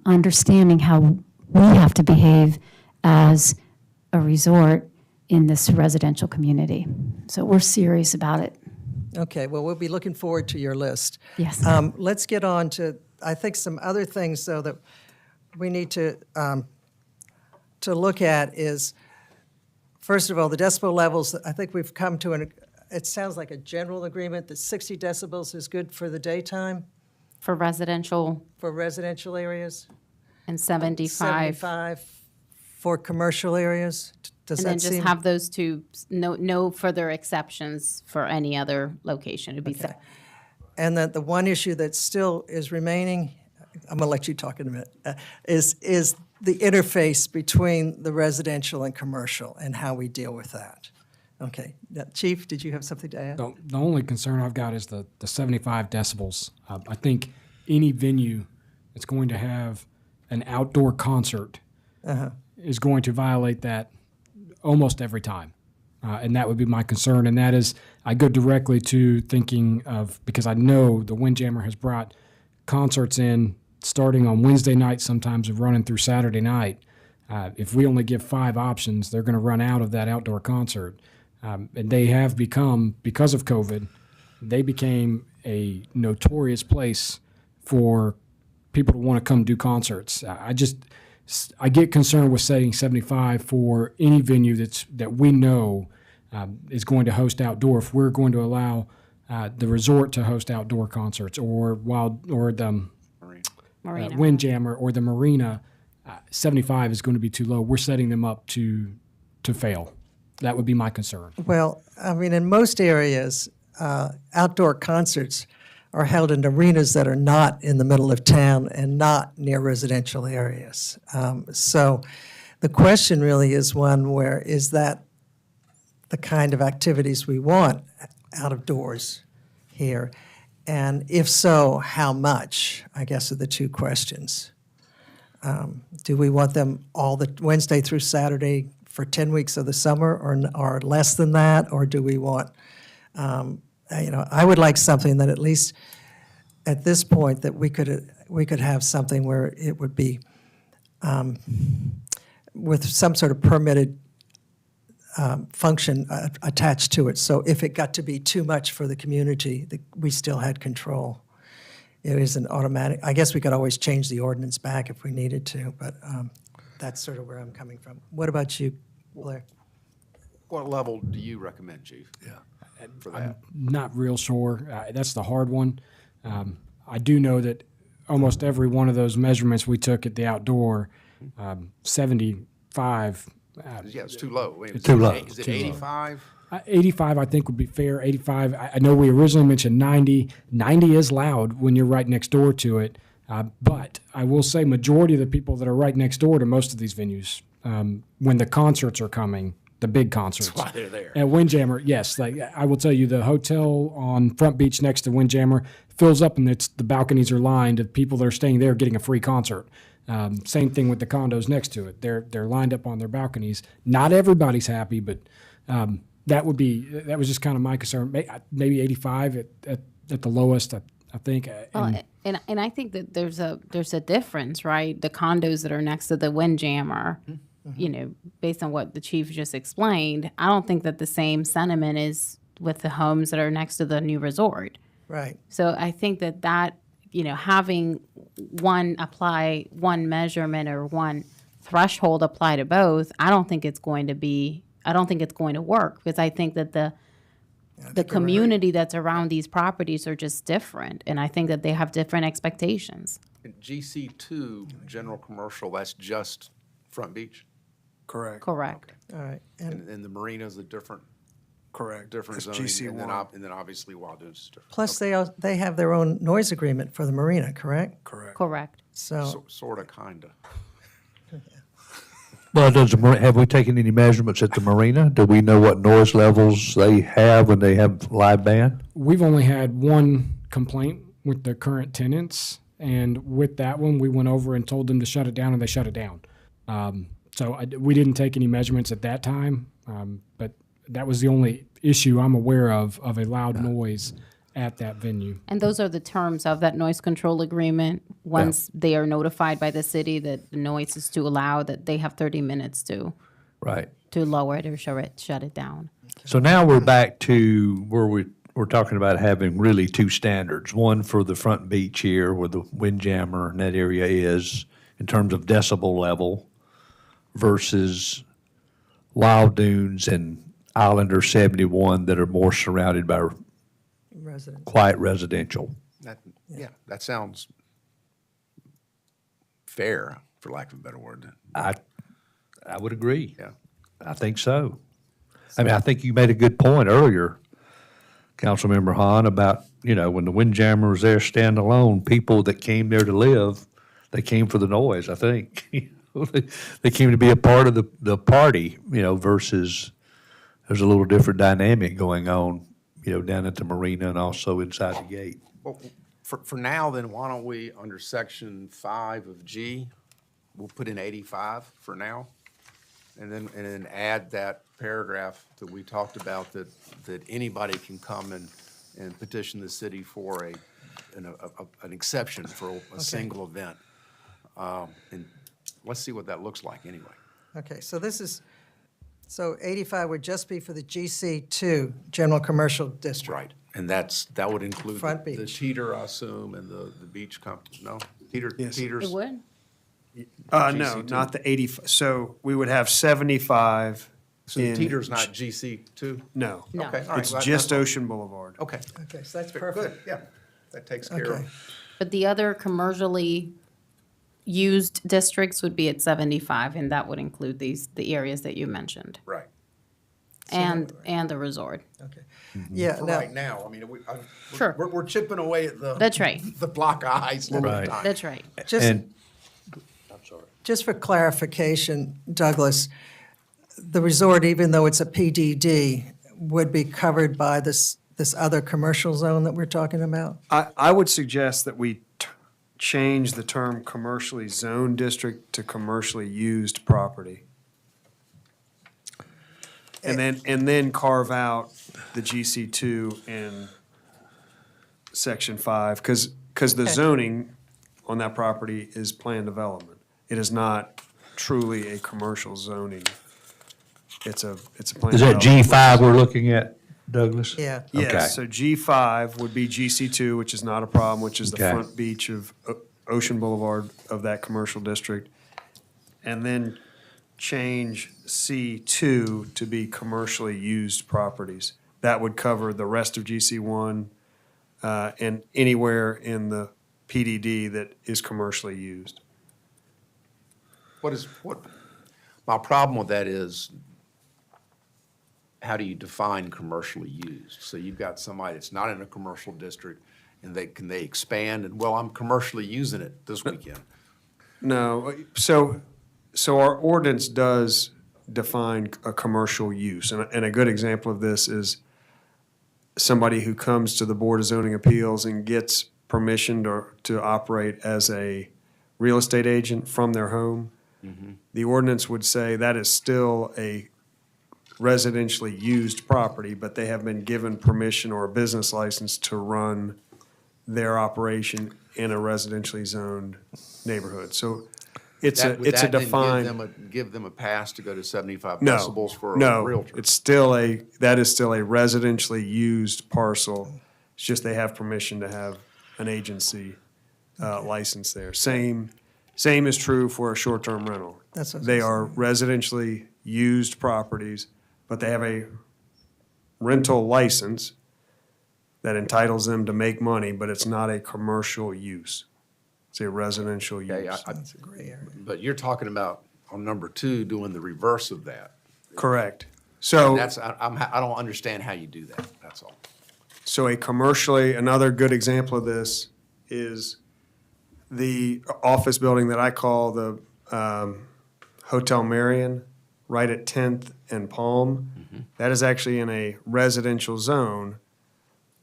understanding how we have to behave as a resort in this residential community. So we're serious about it. Okay, well, we'll be looking forward to your list. Yes. Let's get on to, I think, some other things, though, that we need to look at is, first of all, the decibel levels. I think we've come to it sounds like a general agreement that 60 decibels is good for the daytime For residential for residential areas, and 75. 75 for commercial areas. Does And that then just seem? have those two, no further exceptions for any other location. It'd be Okay. And that the one issue that still is remaining, I'm going to let you talk in a minute, is the interface between the residential and commercial and how we deal with that. Okay. Now, Chief, did you have something to add? The only concern I've got is the 75 decibels. I think any venue that's going to have an outdoor concert is going to violate that almost every time. And that would be my concern. And that is, I go directly to thinking of, because I know the Windjammer has brought concerts in starting on Wednesday night, sometimes and running through Saturday night. If we only give 5 options, they're going to run out of that outdoor concert. And they have become, because of COVID, they became a notorious place for people to want to come do concerts. I get concerned with setting 75 for any venue that we know is going to host outdoor. If we're going to allow the resort to host outdoor concerts, or the Marina. Windjammer or the Marina, 75 is going to be too low. We're setting them up to fail. That would be my concern. Well, I mean, in most areas, outdoor concerts are held in arenas that are not in the middle of town and not near residential areas. So the question really is one where, is that the kind of activities we want out of doors here? And if so, how much, I guess, are the two questions. Do we want them all the Wednesday through Saturday for 10 weeks of the summer, or less than that? Or do we want, I would like something that at least at this point that we could have something where it would be with some sort of permitted function attached to it. So if it got to be too much for the community, we still had control. It isn't automatic. I guess we could always change the ordinance back if we needed to, but that's sort of where I'm coming from. What about you, Blair? What level do you recommend, Chief? Yeah. For that? Not real sure. That's the hard one. I do know that almost every one of those measurements we took at the outdoor, 75. Yeah, it's too low. Wait, It's too low. Is it 85? 85, I think, would be fair. 85, I know we originally mentioned 90. 90 is loud when you're right next door to it. But I will say majority of the people that are right next door to most of these venues, when the concerts are coming, the big concerts. That's why they're there. At Windjammer, yes. Like I will tell you, the hotel on Front Beach next to Windjammer fills up, and the balconies are lined of people that are staying there getting a free concert. Same thing with the condos next to it. They're lined up on their balconies. Not everybody's happy, but that was just kind of my concern. Maybe 85 at the lowest, I think. Well, and I think that there's a difference, right? The condos that are next to the Windjammer, based on what the chief just explained, I don't think that the same sentiment is with the homes that are next to the new resort. Right. So I think that having one measurement or one threshold apply to both, I don't think it's going to work, because I think that the community that's around these properties are just different, and I think that they have different expectations. And GC2, general commercial, that's just Front Beach? Correct. Correct. All right. And the marina's a different Correct. different That's zoning, GC1. and then obviously Wild Dunes is different. Plus, they have their own noise agreement for the marina, correct? Correct. Correct. So, Sorta, kinda. Well, have we taken any measurements at the marina? Do we know what noise levels they have when they have live band? We've only had one complaint with the current tenants, and with that one, we went over and told them to shut it down, and they shut it down. We didn't take any measurements at that time, but that was the only issue I'm aware of a loud noise at that venue. And those are the terms of that noise control agreement. Once they are notified by the city that the noise is too loud, that they have 30 minutes to Right. lower it or shut it down. So now we're back to where we're talking about having really two standards. One for the Front Beach here, where the Windjammer and that area is, in terms of decibel level, versus Wild Dunes and Islander 71 that are more surrounded by residents. quiet residential. That sounds fair, for lack of a better word. I would agree. Yeah. I think so. I mean, I think you made a good point earlier, Councilmember Hahn, about when the Windjammer was there standalone, people that came there to live, they came for the noise, I think. They came to be a part of the party, versus there's a little different dynamic going on, down at the marina and also inside the gate. Well, for now, then, why don't we, under section 5 of G, we'll put in 85 for now, and then add that paragraph that we talked about, that anybody can come and petition the city for an exception for a single event. And let's see what that looks like anyway. Okay, so 85 would just be for the GC2, General Commercial District. Right, and that would include Front the beach. Teeter, I assume, and the beach company, no? Yes. Teeter's. It would? No, GC2. not the 85. So we would have 75 So in. Teeter's not GC two? No. No. Okay, all right. It's well, just that's- Ocean Boulevard. Okay, Okay, so that's good, perfect. yeah, that takes care Okay. of. But the other commercially used districts would be at 75, and that would include the areas that you mentioned, Right. and the resort. Okay. Yeah, For now, right now, I mean, Sure. we're chipping away at That's right. the block of ice a little at Right. a time. That's right. just, And, I'm sorry. just for clarification, Douglas, the resort, even though it's a PDD, would be covered by this other commercial zone that we're talking about? I would suggest that we change the term commercially zoned district to commercially used property. And then carve out the GC2 in section 5, because the Okay. zoning on that property is planned development. It is not truly a commercial zoning. It's a planned Is that development. G5 we're looking at, Douglas? Yeah. Okay. Yes, so G5 would be GC2, which is not a problem, which is the Okay. front beach of Ocean Boulevard of that commercial district. And then change C2 to be commercially used properties. That would cover the rest of GC1 and anywhere in the PDD that is commercially used. My problem with that is, how do you define commercially used? So you've got somebody that's not in a commercial district, and can they expand, and, well, I'm commercially using it this weekend. No, so our ordinance does define a commercial use, and a good example of this is somebody who comes to the Board of Zoning Appeals and gets permission to operate as a real estate agent from their home. The ordinance would say that is still a residentially used property, but they have been given permission or a business license to run their operation in a residentially zoned neighborhood. So it's a Would that then defined. give them a pass to go to 75 No, decibels for a no, realtor? that is still a residentially used parcel. It's just they have permission to have an agency license there. Same is true for a short-term rental. That's what I was They gonna are residentially used properties, but they have a rental license that entitles them to make money, but it's not a commercial use. It's a residential Okay, use. That's a gray area. But you're talking about, on number 2, doing the reverse of that. Correct. So. I don't understand how you do that, that's all. So another good example of this is the office building that I call the Hotel Marion, right at 10th and Palm. That is actually in a residential zone,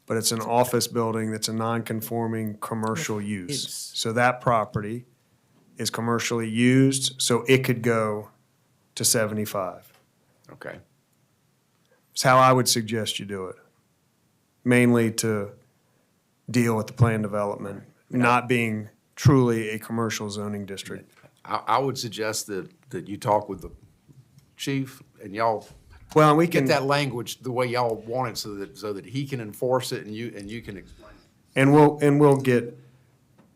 but it's an office building that's a non-conforming commercial use. Use. So that property is commercially used, so it could go to 75. Okay. It's how I would suggest you do it. Mainly to deal with the plan development, not being truly a commercial zoning district. I would suggest that you talk with the chief, and y'all Well, we get can, that language the way y'all want it, so that he can enforce it and you can explain it. and we'll get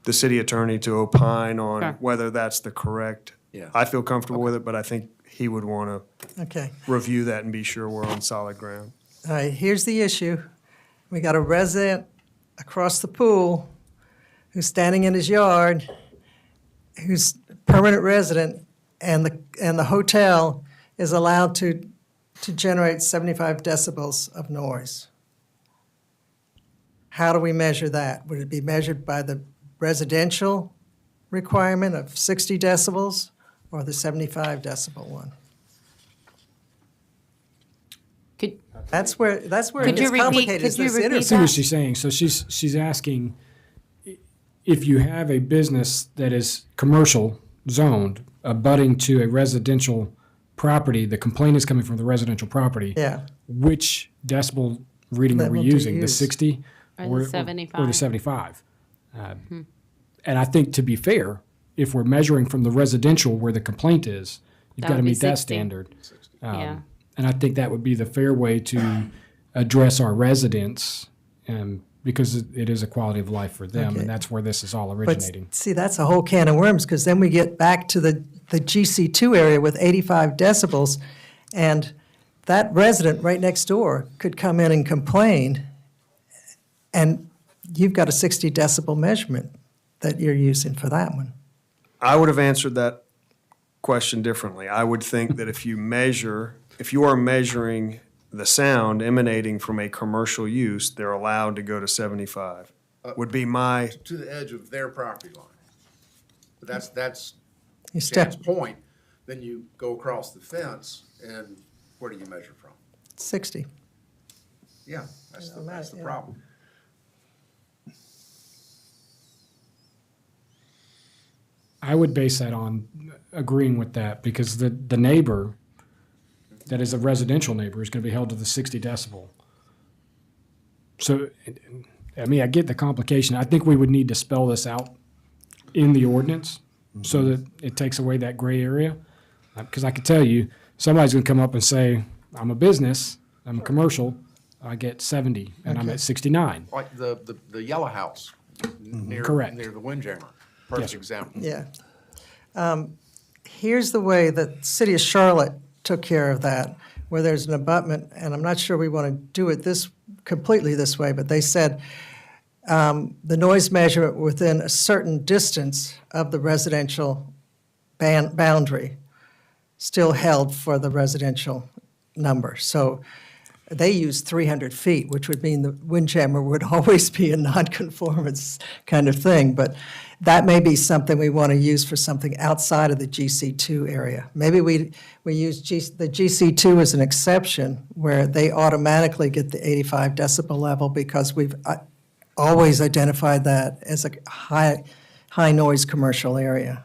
the city attorney to opine on Sure. whether that's the correct. Yeah. I feel comfortable with it, but I think he would want to Okay. review that and be sure we're on solid ground. All right, here's the issue. We got a resident across the pool who's standing in his yard, who's a permanent resident, and the hotel is allowed to generate 75 decibels of noise. how do we measure that? Would it be measured by the residential requirement of 60 decibels or the 75 decibel one? Could, That's where it Could you gets repeat- complicated, is could you this repeat I interface. see what she's saying. So she's asking if you have a business that is commercial zoned, abutting to a residential property, the complaint is coming from the residential property. Yeah, Which decibel reading are we Level to using? The use. 60 Or the Or 75? the 75. And I think to be fair, if we're measuring from the residential where the complaint is, you've That got to would be meet that 60. standard. yeah. And I think that would be the fair way to address our residents, because it is a quality of life for them, Okay. and that's where this is all but originating. see, that's a whole can of worms, because then we get back to the GC2 area with 85 decibels, and that resident right next door could come in and complain, and you've got a 60 decibel measurement that you're using for that one. I would have answered that question differently. I would think that if you are measuring the sound emanating from a commercial use, they're allowed to go to 75, would be my, To the edge of their property line. But that's You step Dan's point. Then you go across the fence, and where do you measure from? 60. Yeah, that's the Yeah. problem. I would base that on agreeing with that, because the neighbor that is a residential neighbor is going to be held to the 60 decibel. So, I mean, I get the complication. I think we would need to spell this out in the ordinance so that it takes away that gray area. Because I can tell you, somebody's going to come up and say, I'm a business, I'm a commercial, I get 70, and I'm Okay. at 69. Like the yellow house near, Correct. near the Windjammer. Perfect sir. example. Yeah. Here's the way that the City of Charlotte took care of that, where there's an abutment, and I'm not sure we want to do it completely this way, but they said the noise measurement within a certain distance of the residential boundary still held for the residential number. So they use 300 feet, which would mean the windjammer would always be a nonconformance kind of thing. But that may be something we want to use for something outside of the GC2 area. Maybe we use the GC2 as an exception, where they automatically get the 85 decibel level, because we've always identified that as a high noise commercial area.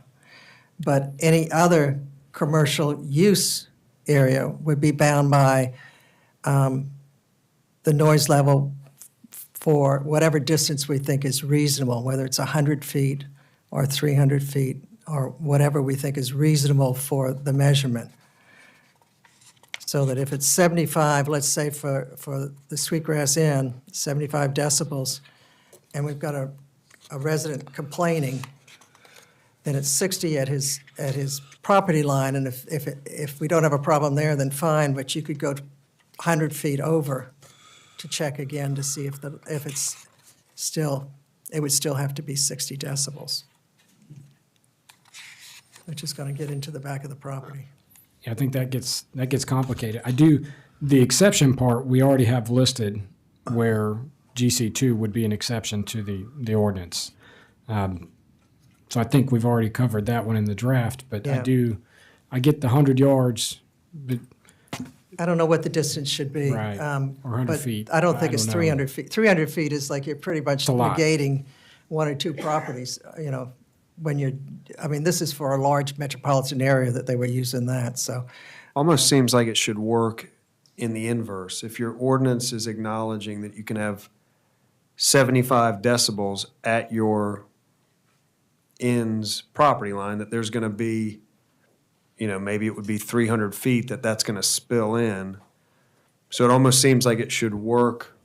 But any other commercial use area would be bound by the noise level for whatever distance we think is reasonable, whether it's 100 feet or 300 feet or whatever we think is reasonable for the measurement. So that if it's 75, let's say for the Sweetgrass Inn, 75 decibels, and we've got a resident complaining, then it's 60 at his property line, and if we don't have a problem there, then fine, but you could go 100 feet over to check again to see if it's still, it would still have to be 60 decibels, which is going to get into the back of the property. Yeah, I think that gets complicated. The exception part, we already have listed where GC2 would be an exception to the ordinance. So I think we've already covered that one in the draft, but Yeah. I get the 100 yards, but I don't know what the distance should be. Right, or 100 but feet. I don't think I it's don't know. 300 feet. 300 feet is like you're pretty much a lot. negating one or two properties, when this is for a large metropolitan area that they were using that, so. almost seems like it should work in the inverse. If your ordinance is acknowledging that you can have 75 decibels at your inn's property line, that there's going to be, maybe it would be 300 feet that's going to spill in. So it almost seems like it should work,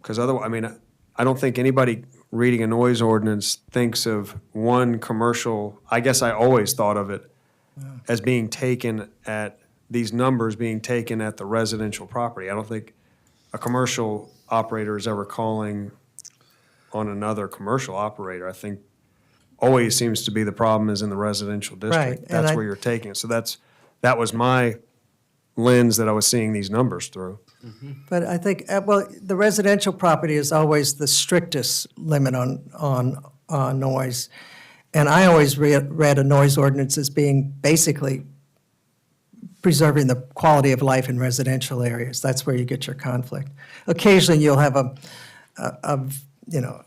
because otherwise, I don't think anybody reading a noise ordinance thinks of one commercial, I guess I always thought of it as being taken at, these numbers being taken at the residential property. I don't think a commercial operator is ever calling on another commercial operator. I think always seems to be the problem is in the residential Right, district. and That's I- where you're taking it. So that was my lens that I was seeing these numbers through. But I think, well, the residential property is always the strictest limit on noise. And I always read a noise ordinance as being basically preserving the quality of life in residential areas. That's where you get your conflict. Occasionally, you'll have you know,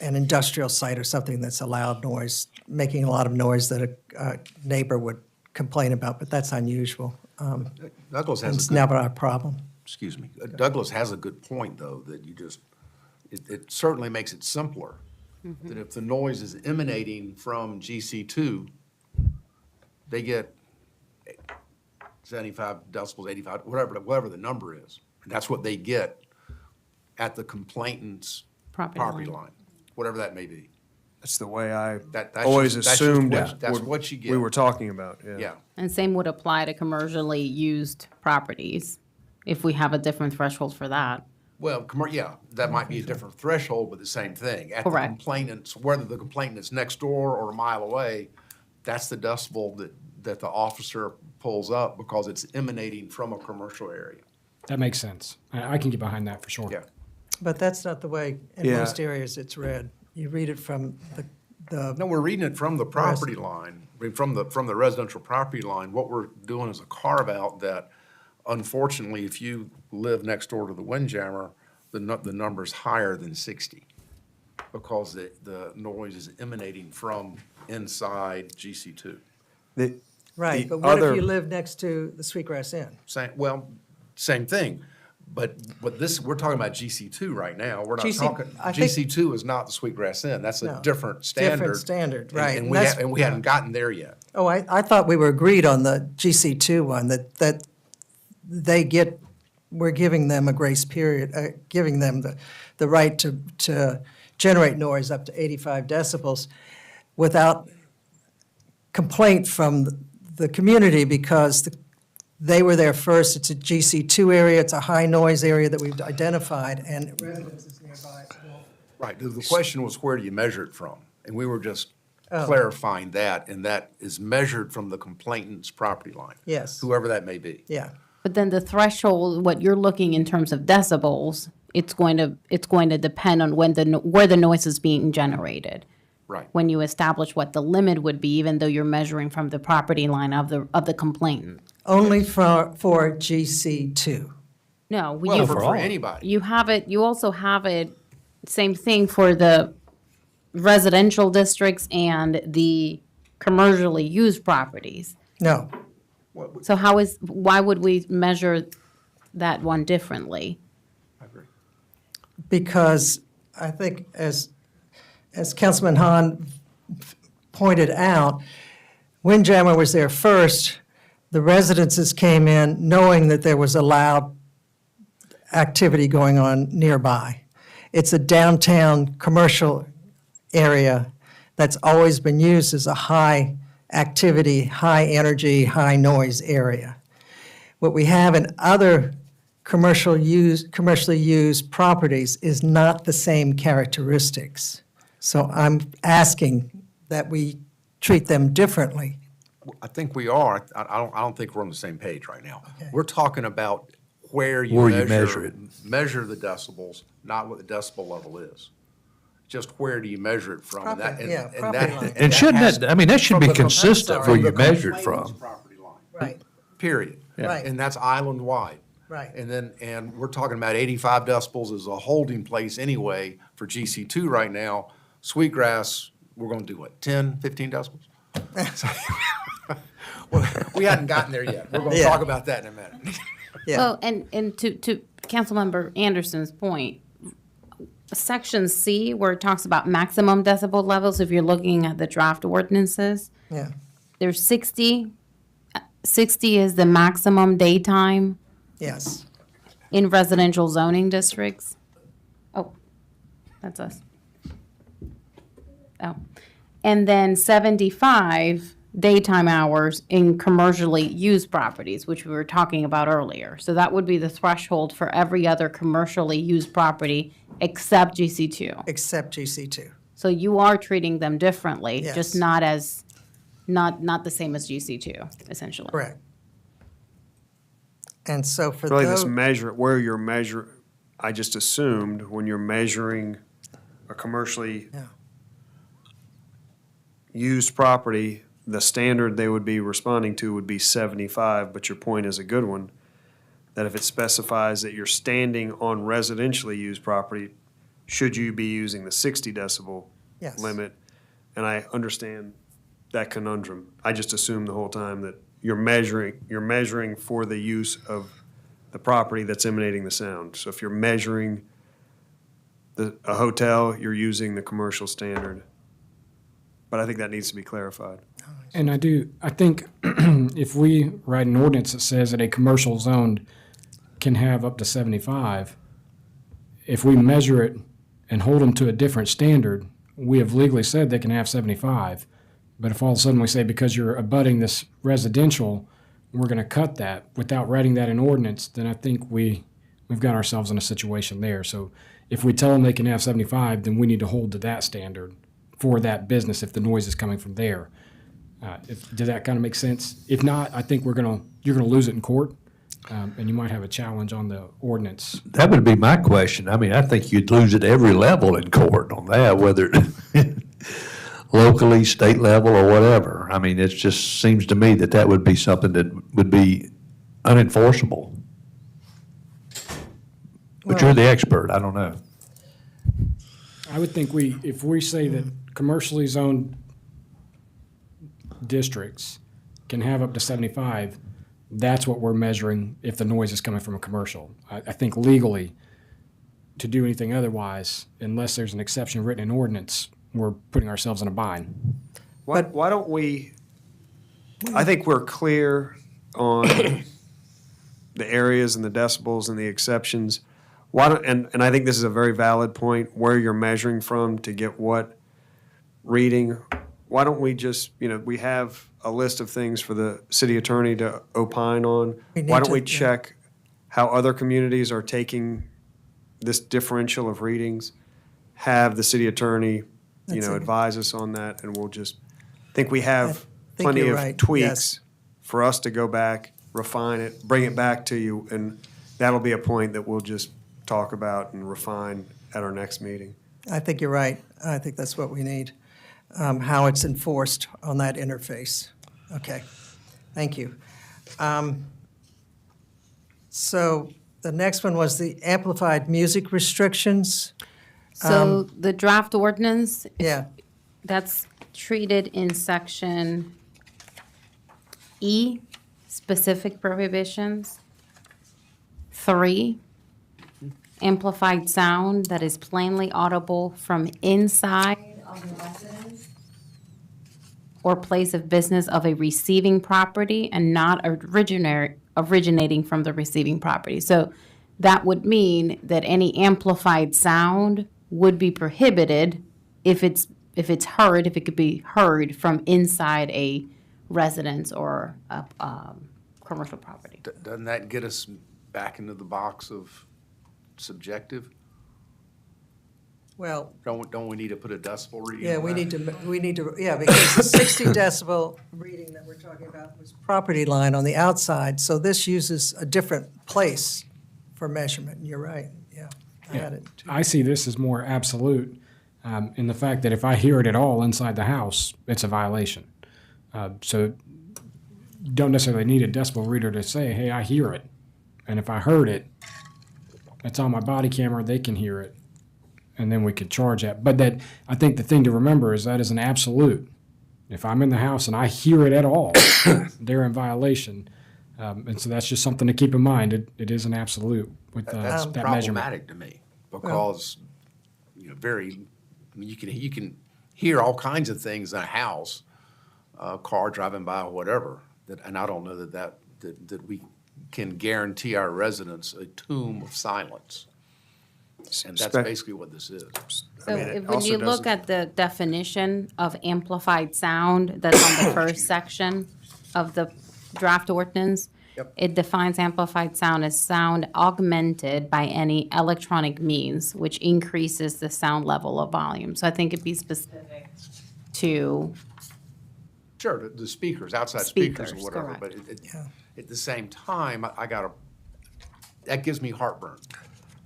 an industrial site or something that's a loud noise, making a lot of noise that a neighbor would complain about, but that's unusual. Douglas And has it's a good, never our problem. excuse me, Douglas has a good point, though, that it certainly makes it simpler. That if the noise is emanating from GC2, they get 75 decibels, 85, whatever the number is. And that's what they get at the complainant's property line, whatever that may be. That's the way I That's always just- that's just assumed what- it that's would- what you get. we were talking about, yeah. Yeah. And same would apply to commercially used properties, if we have a different threshold for that. Well, yeah, that might be a different threshold, but the same thing. At the Correct. complainant's, whether the complainant is next door or a mile away, that's the decibel that the officer pulls up because it's emanating from a commercial area. That makes sense. I can get behind that for sure. Yeah. But that's not the way in Yeah. most areas it's read. You read it from the No, we're reading it from the property line, I mean, from the residential property line. What we're doing is a carve-out that unfortunately, if you live next door to the Windjammer, the number's higher than 60 because the noise is emanating from inside GC2. The- Right, the but what if other- you live next to the Sweetgrass Inn? Same thing. But we're talking about GC2 right now. We're not GC talking, I think- GC2 is not the Sweetgrass Inn. That's a No. different standard. Different standard, And- right. And And that's- we hadn't gotten there yet. Oh, I thought we were agreed on the GC2 one, that we're giving them a grace period, giving them the right to generate noise up to 85 decibels without complaint from the community because they were there first. It's a GC2 area, it's a high noise area that we've identified, and residences nearby. Right. The question was, where do you measure it from? And we were just Oh. clarifying that, and that is measured from the complainant's property line. Yes. Whoever that may be. Yeah, But then the threshold, what you're looking in terms of decibels, it's going to depend on where the noise is being generated. Right. When you establish what the limit would be, even though you're measuring from the property line of the complainant. only for GC2. No, Well, you, for anybody. you have it, you also have it, same thing for the residential districts and the commercially used properties. No, So why would we measure that one differently? I agree. because I think as Councilman Hahn pointed out, Windjammer was there first. The residences came in knowing that there was a loud activity going on nearby. It's a downtown commercial area that's always been used as a high activity, high energy, high noise area. What we have in other commercially used properties is not the same characteristics. So I'm asking that we treat them differently. I think we are. I don't think we're on the same page right now. Okay. We're talking about where you measure it. Measure the decibels, not what the decibel level is. Just where do you measure it from? And that- Property, yeah, and property that- line. And shouldn't has- that, I mean, that should from be the com- consistent from where you the measure it complainant's from. property line. Right. Period. Right. And that's island-wide. Right. And we're talking about 85 decibels as a holding place anyway for GC2 right now. Sweetgrass, we're gonna do what, 10, 15 decibels? Well, we hadn't gotten there yet. We're gonna Yeah. talk about that in a minute. Yeah, Well, and to Councilmember Anderson's point, Section C, where it talks about maximum decibel levels, if you're looking at the draft ordinances, yeah, there's 60. 60 is the maximum daytime yes. in residential zoning districts. Oh, that's us. Oh. And then 75 daytime hours in commercially used properties, which we were talking about earlier. So that would be the threshold for every other commercially used property except GC2. Except GC2. So you are treating them differently, Yes. just not as, not the same as GC2, essentially. Correct. And so for Really, this those, where you're I just assumed when you're measuring a commercially Yeah. used property, the standard they would be responding to would be 75, but your point is a good one, that if it specifies that you're standing on residentially used property, should you be using the 60 decibel yes. limit? And I understand that conundrum. I just assumed the whole time that you're measuring for the use of the property that's emanating the sound. So if you're measuring a hotel, you're using the commercial standard. But I think that needs to be clarified. And I think if we write an ordinance that says that a commercial zone can have up to 75, if we measure it and hold them to a different standard, we have legally said they can have 75. But if all of a sudden we say because you're abutting this residential, we're going to cut that without writing that in ordinance, then I think we've got ourselves in a situation there. So if we tell them they can have 75, then we need to hold to that standard for that business if the noise is coming from there. Does that kind of make sense? If not, I think you're going to lose it in court, and you might have a challenge on the ordinance. That would be my question. I mean, I think you'd lose at every level in court on that, whether locally, state level, or whatever. I mean, it just seems to me that would be something that would be unenforceable. But you're the expert, I don't know. I would think if we say that commercially zoned districts can have up to 75, that's what we're measuring if the noise is coming from a commercial. I think legally, to do anything otherwise, unless there's an exception written in ordinance, we're putting ourselves in a bind. Why don't we, I think we're clear on the areas and the decibels and the exceptions. And I think this is a very valid point, where you're measuring from to get what reading. Why don't we just, we have a list of things for the city attorney to opine on. Why don't we check how other communities are taking this differential of readings, have the city attorney, advise us on that, and we'll just, think we have plenty you're of right, tweaks yes. for us to go back, refine it, bring it back to you, and that'll be a point that we'll just talk about and refine at our next meeting. I think you're right. I think that's what we need, how it's enforced on that interface. Okay, thank you. So the next one was the amplified music restrictions. So the draft ordinance, Yeah, that's treated in section E, specific prohibitions. 3, amplified sound that is plainly audible from inside of the residence or place of business of a receiving property and not originating from the receiving property. So that would mean that any amplified sound would be prohibited if it could be heard from inside a residence or a commercial property. Doesn't that get us back into the box of subjective? well, Don't we need to put a decibel reading yeah, on we that? need to, yeah, because the 60 decibel reading that we're talking about was property line on the outside, so this uses a different place for measurement, and you're right, yeah, I had it. I see this as more absolute in the fact that if I hear it at all inside the house, it's a violation. So don't necessarily need a decibel reader to say, hey, I hear it. And if I heard it, it's on my body camera, they can hear it, and then we could charge that. But that, I think the thing to remember is that is an absolute. If I'm in the house and I hear it at all, they're in violation. And so that's just something to keep in mind. It is an absolute with That's that measurement. problematic to me, because, you can hear all kinds of things in a house, a car driving by, whatever, and I don't know that we can guarantee our residents a tomb of silence. And that's basically what this is. So mean, it when also you look doesn't- at the definition of amplified sound that's on the first section of the draft ordinance, Yep. it defines amplified sound as sound augmented by any electronic means, which increases the sound level of volume. So I think it'd be specific to, Sure, the speakers, outside speakers or Speakers, whatever, correct. but at the same time, I got a that gives me heartburn,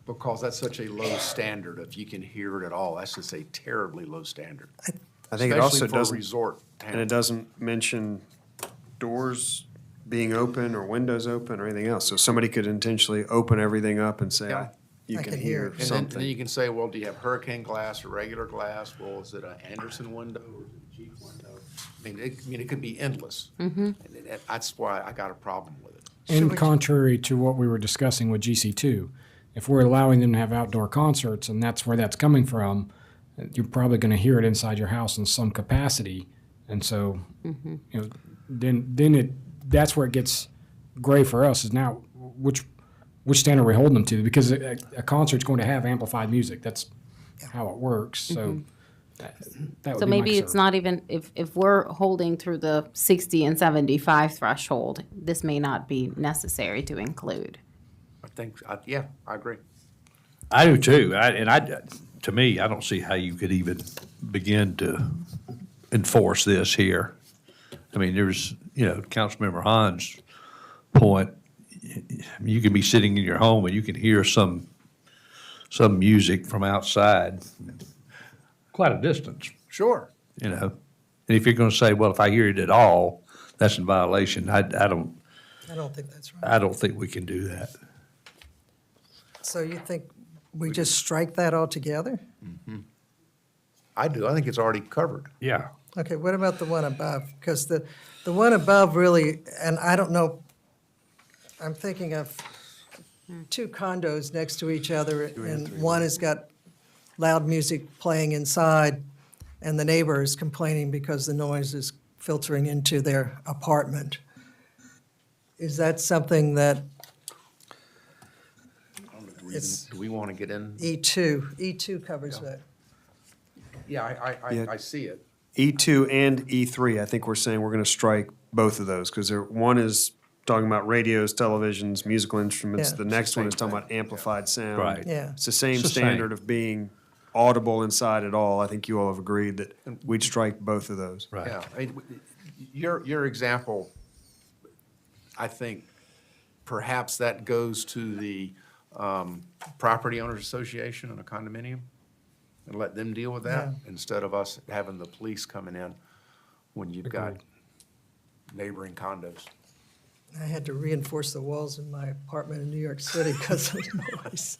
because that's such a low standard. If you can hear it at all, that's just a terribly low standard. I think it also Especially for a doesn't, resort town. and it doesn't mention doors being open or windows open or anything else. So somebody could intentionally open everything up and say, Yeah. you I can can hear hear. And then you something. can say, well, do you have hurricane glass or regular glass? Well, is it an Anderson window or is it a Jeep window? It could be endless. And that's why I got a problem with it. And contrary to what we were discussing with GC2, if we're allowing them to have outdoor concerts and that's where that's coming from, you're probably going to hear it inside your house in some capacity. And so, you know, that's where it gets gray for us is now which standard are we holding them to? Because a concert's going to have amplified music. That's how it works. So that would So be my maybe it's concern. not even, if we're holding through the 60 and 75 threshold, this may not be necessary to include. I think, yeah, I agree. I do too. To me, I don't see how you could even begin to enforce this here. I mean, there's, Councilmember Hahn's point. You can be sitting in your home and you can hear some music from outside, quite a distance, Sure. And if you're going to say, well, if I hear it at all, that's in violation. I don't think that's right. I don't think we can do that. So you think we just strike that altogether? I do. I think it's already covered. Yeah. Okay, what about the one above? Because the one above really, and I don't know, I'm thinking of two condos next to each other, and one has got loud music playing inside, and the neighbor is complaining because the noise is filtering into their apartment. Is that something that It's- Do we want to get in? E2 covers that? Yeah, Yeah. I see it. E2 and E3, I think we're saying we're going to strike both of those because one is talking about radios, televisions, musical instruments. Yeah. The next one is talking about amplified sound. Right. Yeah. It's the same It's the same. standard of being audible inside at all. I think you all have agreed that we'd strike both of those. Right. Yeah. Your example, I think perhaps that goes to the property owners association and a condominium and let them deal with that instead of us having the police coming in when you've got neighboring condos. I had to reinforce the walls in my apartment in New York City because of noise.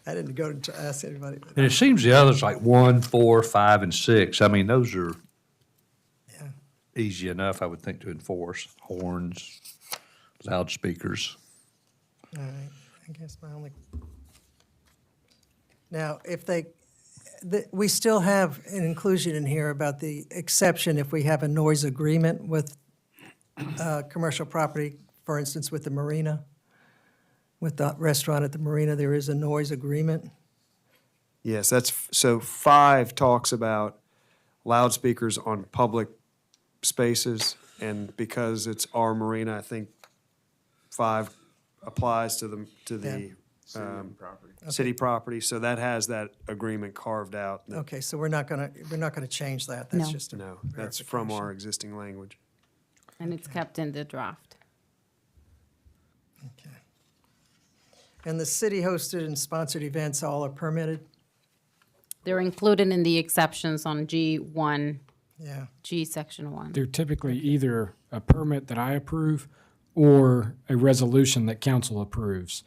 I didn't go to ask anybody. But And it seems the others like 1, 4, 5, and 6. I mean, those are yeah. easy enough, I would think, to enforce. Horns, loudspeakers. All right, I guess my only. Now, we still have an inclusion in here about the exception if we have a noise agreement with commercial property, for instance, with the marina. With the restaurant at the marina, there is a noise agreement. Yes, so 5 talks about loudspeakers on public spaces, and because it's our marina, I think 5 applies to the Property. city property. So that has that agreement carved out. Okay, so we're not gonna change that. That's No. just a No, that's from verification. our existing language. And it's kept in the draft. Okay. And the city-hosted and sponsored events all are permitted? They're included in the exceptions on G1, Yeah. G section 1. They're typically either a permit that I approve or a resolution that council approves.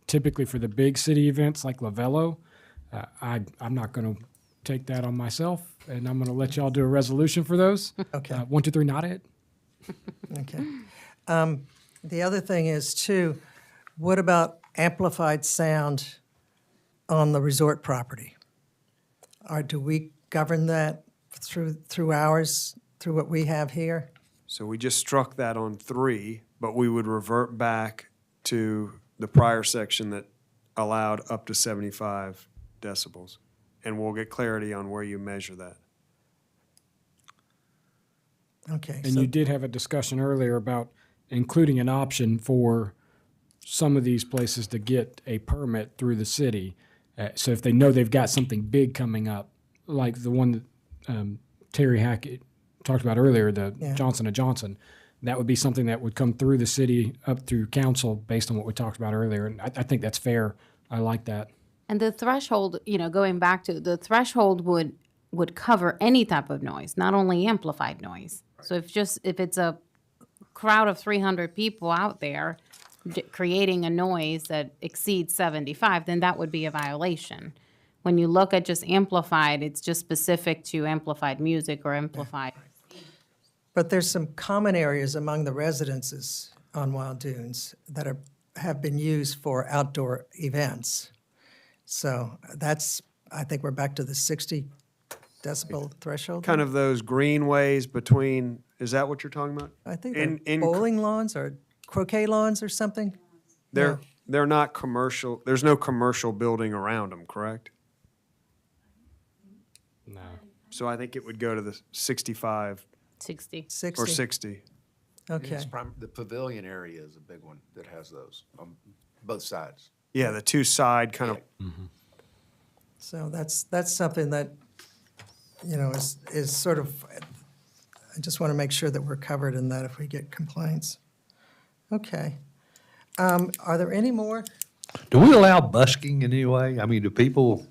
Typically for the big city events like Lavello, I'm not going to take that on myself, and I'm going to let y'all do a resolution for those. Okay. 1, 2, 3, not it. Okay. The other thing is too, what about amplified sound on the resort property? Or do we govern that through ours, through what we have here? So we just struck that on 3, but we would revert back to the prior section that allowed up to 75 decibels. And we'll get clarity on where you measure that. Okay. And so- you did have a discussion earlier about including an option for some of these places to get a permit through the city. So if they know they've got something big coming up, like the one that Terry Hackett talked about earlier, the Yeah. Johnson & Johnson, that would be something that would come through the city up through council based on what we talked about earlier. And I think that's fair. I like that. And the threshold, going back to the threshold would cover any type of noise, not only amplified noise. So if it's a crowd of 300 people out there creating a noise that exceeds 75, then that would be a violation. When you look at just amplified, it's just specific to amplified music or amplified. But there's some common areas among the residences on Wild Dunes that have been used for outdoor events. So I think we're back to the 60 decibel threshold. Kind of those greenways between, is that what you're talking about? I think in- they're in- bowling lawns or croquet lawns or something. They're not commercial, there's no commercial building around them, correct? No. So I think it would go to the 65 60. 60. or 60. Okay. The pavilion area is a big one that has those on both sides. Yeah, the two side kind of, So that's something that, is sort of, I just want to make sure that we're covered in that if we get complaints. Okay. Are there any more? Do we allow busking in any way? I mean, do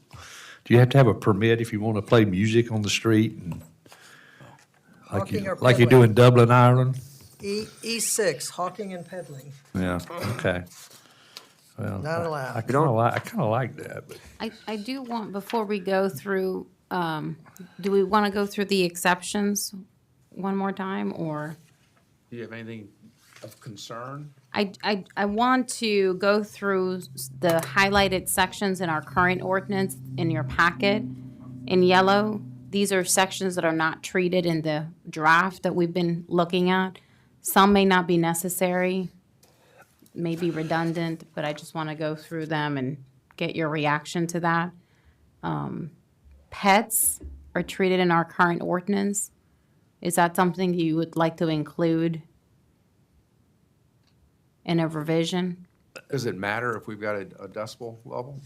you have to have a permit if you want to play music on the street? And Hawking or like you do peddling? in Dublin, Ireland? E6, hawking and peddling, Yeah, okay. Well, not allowed. I kind of like that, but. I do want, before we go through, do we want to go through the exceptions one more time, or? Do you have anything of concern? I want to go through the highlighted sections in our current ordinance in your packet in yellow. These are sections that are not treated in the draft that we've been looking at. Some may not be necessary, may be redundant, but I just want to go through them and get your reaction to that. Pets are treated in our current ordinance. Is that something you would like to include in a revision? Does it matter if we've got a decibel level?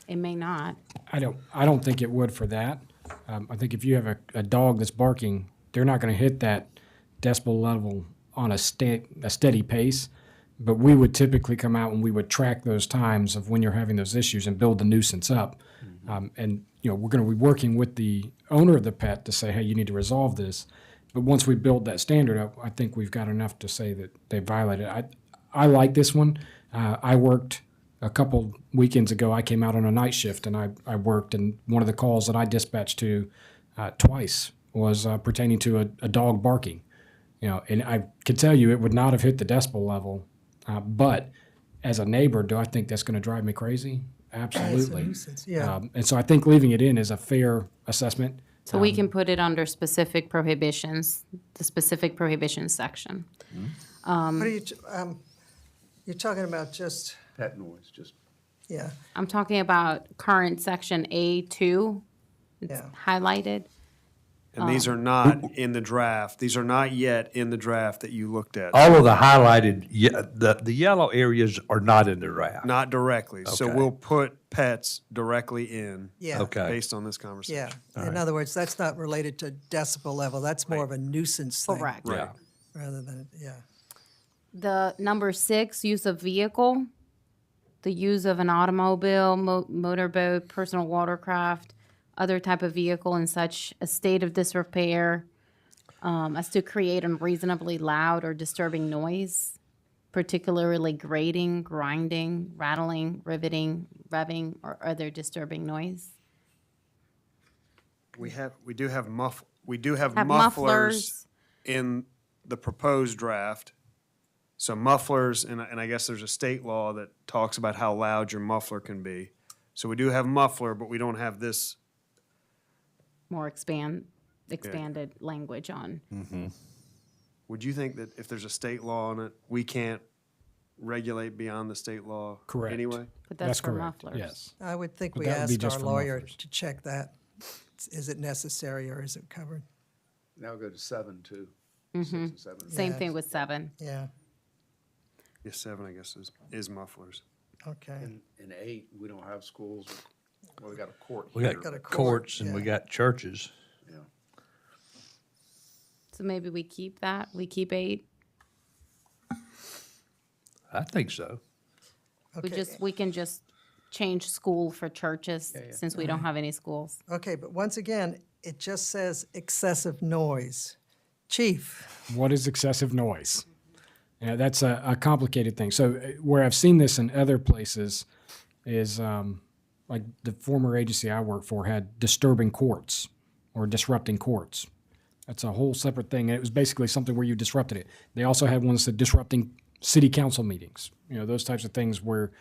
It may not. I don't think it would for that. I think if you have a dog that's barking, they're not going to hit that decibel level on a steady pace. But we would typically come out and we would track those times of when you're having those issues and build the nuisance up. And we're going to be working with the owner of the pet to say, hey, you need to resolve this. But once we build that standard up, I think we've got enough to say that they violated it. I like this one. I worked a couple weekends ago. I came out on a night shift and I worked, and one of the calls that I dispatched to twice was pertaining to a dog barking. And I could tell you it would not have hit the decibel level, but as a neighbor, do I think that's going to drive me crazy? Absolutely. nuisance, yeah. And so I think leaving it in is a fair assessment. So we can put it under specific prohibitions, the specific prohibitions section. What are you, you're talking about just, Pet noise, just. yeah, I'm talking about current section A2. It's Yeah. highlighted. and these are not in the draft. These are not yet in the draft that you looked at. All of the highlighted, the yellow areas are not in the draft. Not directly. So Okay. we'll put pets directly in yeah. Okay. based on this conversation. Yeah. In other words, that's not related to decibel level. That's more of a nuisance thing. Correct. Yeah. Rather than, yeah. The number 6, use of vehicle, the use of an automobile, motorboat, personal watercraft, other type of vehicle in such a state of disrepair as to create unreasonably loud or disturbing noise, particularly grating, grinding, rattling, riveting, revving, or other disturbing noise. We do have Have mufflers in the proposed draft. So mufflers, and I guess there's a state law that talks about how loud your muffler can be. So we do have muffler, but we don't have this. More expanded language on. Would you think that if there's a state law on it, we can't regulate beyond the state law Correct. anyway? But that's for correct. mufflers. Yes. I would think But we that would be asked just our for lawyer mufflers. to check that. Is it necessary or is it covered? Now go to 7 too. 6 and 7. Same Yeah. thing with 7. Yeah, Yes, 7, I guess, is mufflers. okay. In 8, we don't have schools. Well, we got a court We here. got Got a court, courts and we yeah. got churches. Yeah. So maybe we keep that, we keep 8. I think so. We can just change school for churches, since we don't have any schools. Okay, but once again, it just says excessive noise. Chief, What is excessive noise? Yeah, that's a complicated thing. So where I've seen this in other places is like the former agency I worked for had disturbing courts or disrupting courts. That's a whole separate thing. And it was basically something where you disrupted it. They also had one that said disrupting city council meetings, those types of things where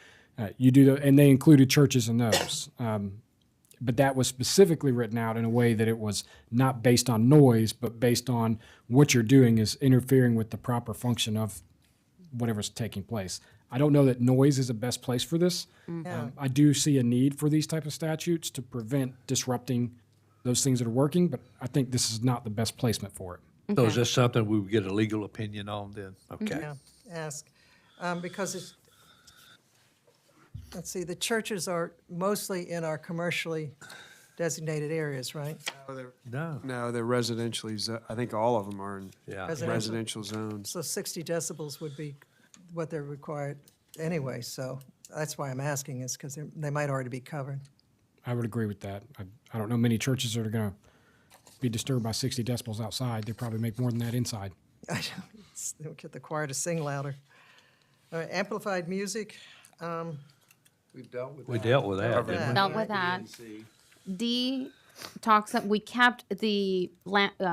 you do, and they included churches in those. But that was specifically written out in a way that it was not based on noise, but based on what you're doing is interfering with the proper function of whatever's taking place. I don't know that noise is the best place for this. I do see a need for these type of statutes to prevent disrupting those things that are working, but I think this is not the best placement for it. So is this something we would get a legal opinion on then? Okay. yeah, ask. Because it's, let's see, the churches are mostly in our commercially designated areas, right? No. No, they're residentially, I think all of them are in Yeah. Residential. residential zones. So 60 decibels would be what they're required anyway, so that's why I'm asking, is because they might already be covered. I would agree with that. I don't know many churches that are going to be disturbed by 60 decibels outside. They probably make more than that inside. They'll get the choir to sing louder. All right, amplified music, We dealt with that. We dealt with that, didn't we? Dealt with that. D talks, we kept the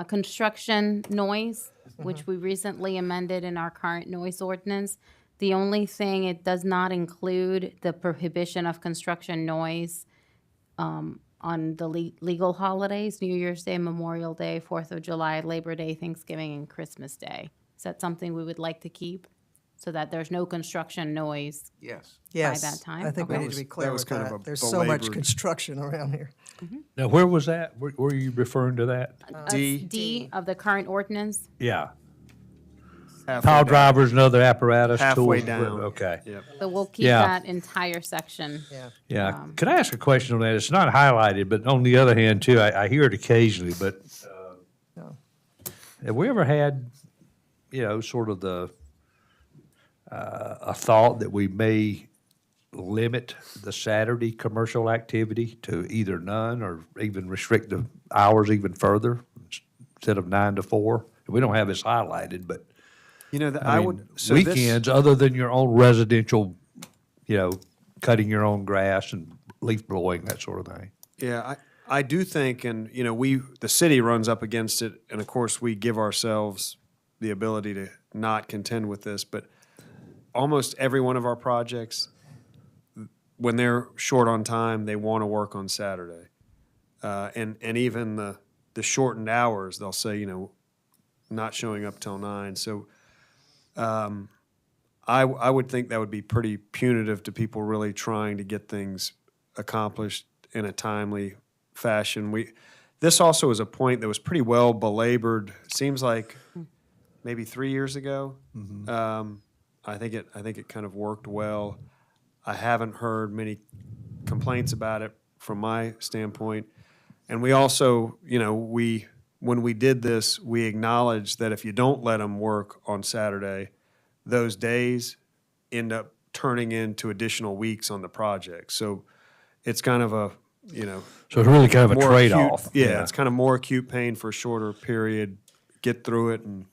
construction noise, which we recently amended in our current noise ordinance. The only thing, it does not include the prohibition of construction noise on the legal holidays, New Year's Day, Memorial Day, 4th of July, Labor Day, Thanksgiving, and Christmas Day. Is that something we would like to keep, so that there's no construction noise? Yes. yes. that time? I think we Okay. need to be That clear was with kind of that. a There's so much belabored- construction around here. Now, where was that? Where are you referring to that? D of the current ordinance? Yeah. Halfway Power down. drivers and other apparatus tools. Halfway down. Okay. Yep. So we'll keep Yeah. that entire section. Yeah. Yeah. Could I ask a question on that? It's not highlighted, but on the other hand, too, I hear it occasionally, but No. have we ever had, sort of a thought that we may limit the Saturday commercial activity to either none or even restrict the hours even further instead of 9 to 4? We don't have this highlighted, but I would, so this, weekends, other than your own residential, cutting your own grass and leaf blowing, that sort of thing. yeah, I do think, and, the city runs up against it, and of course, we give ourselves the ability to not contend with this, but almost every one of our projects, when they're short on time, they want to work on Saturday. And even the shortened hours, they'll say, not showing up till 9. So I would think that would be pretty punitive to people really trying to get things accomplished in a timely fashion. This also is a point that was pretty well belabored. Seems like maybe 3 years ago. I think it kind of worked well. I haven't heard many complaints about it from my standpoint. And we also, when we did this, we acknowledged that if you don't let them work on Saturday, those days end up turning into additional weeks on the project. So it's kind of a, So it's really kind of a more trade-off. acute, yeah, it's kind of more acute pain for a shorter period. Get through it and,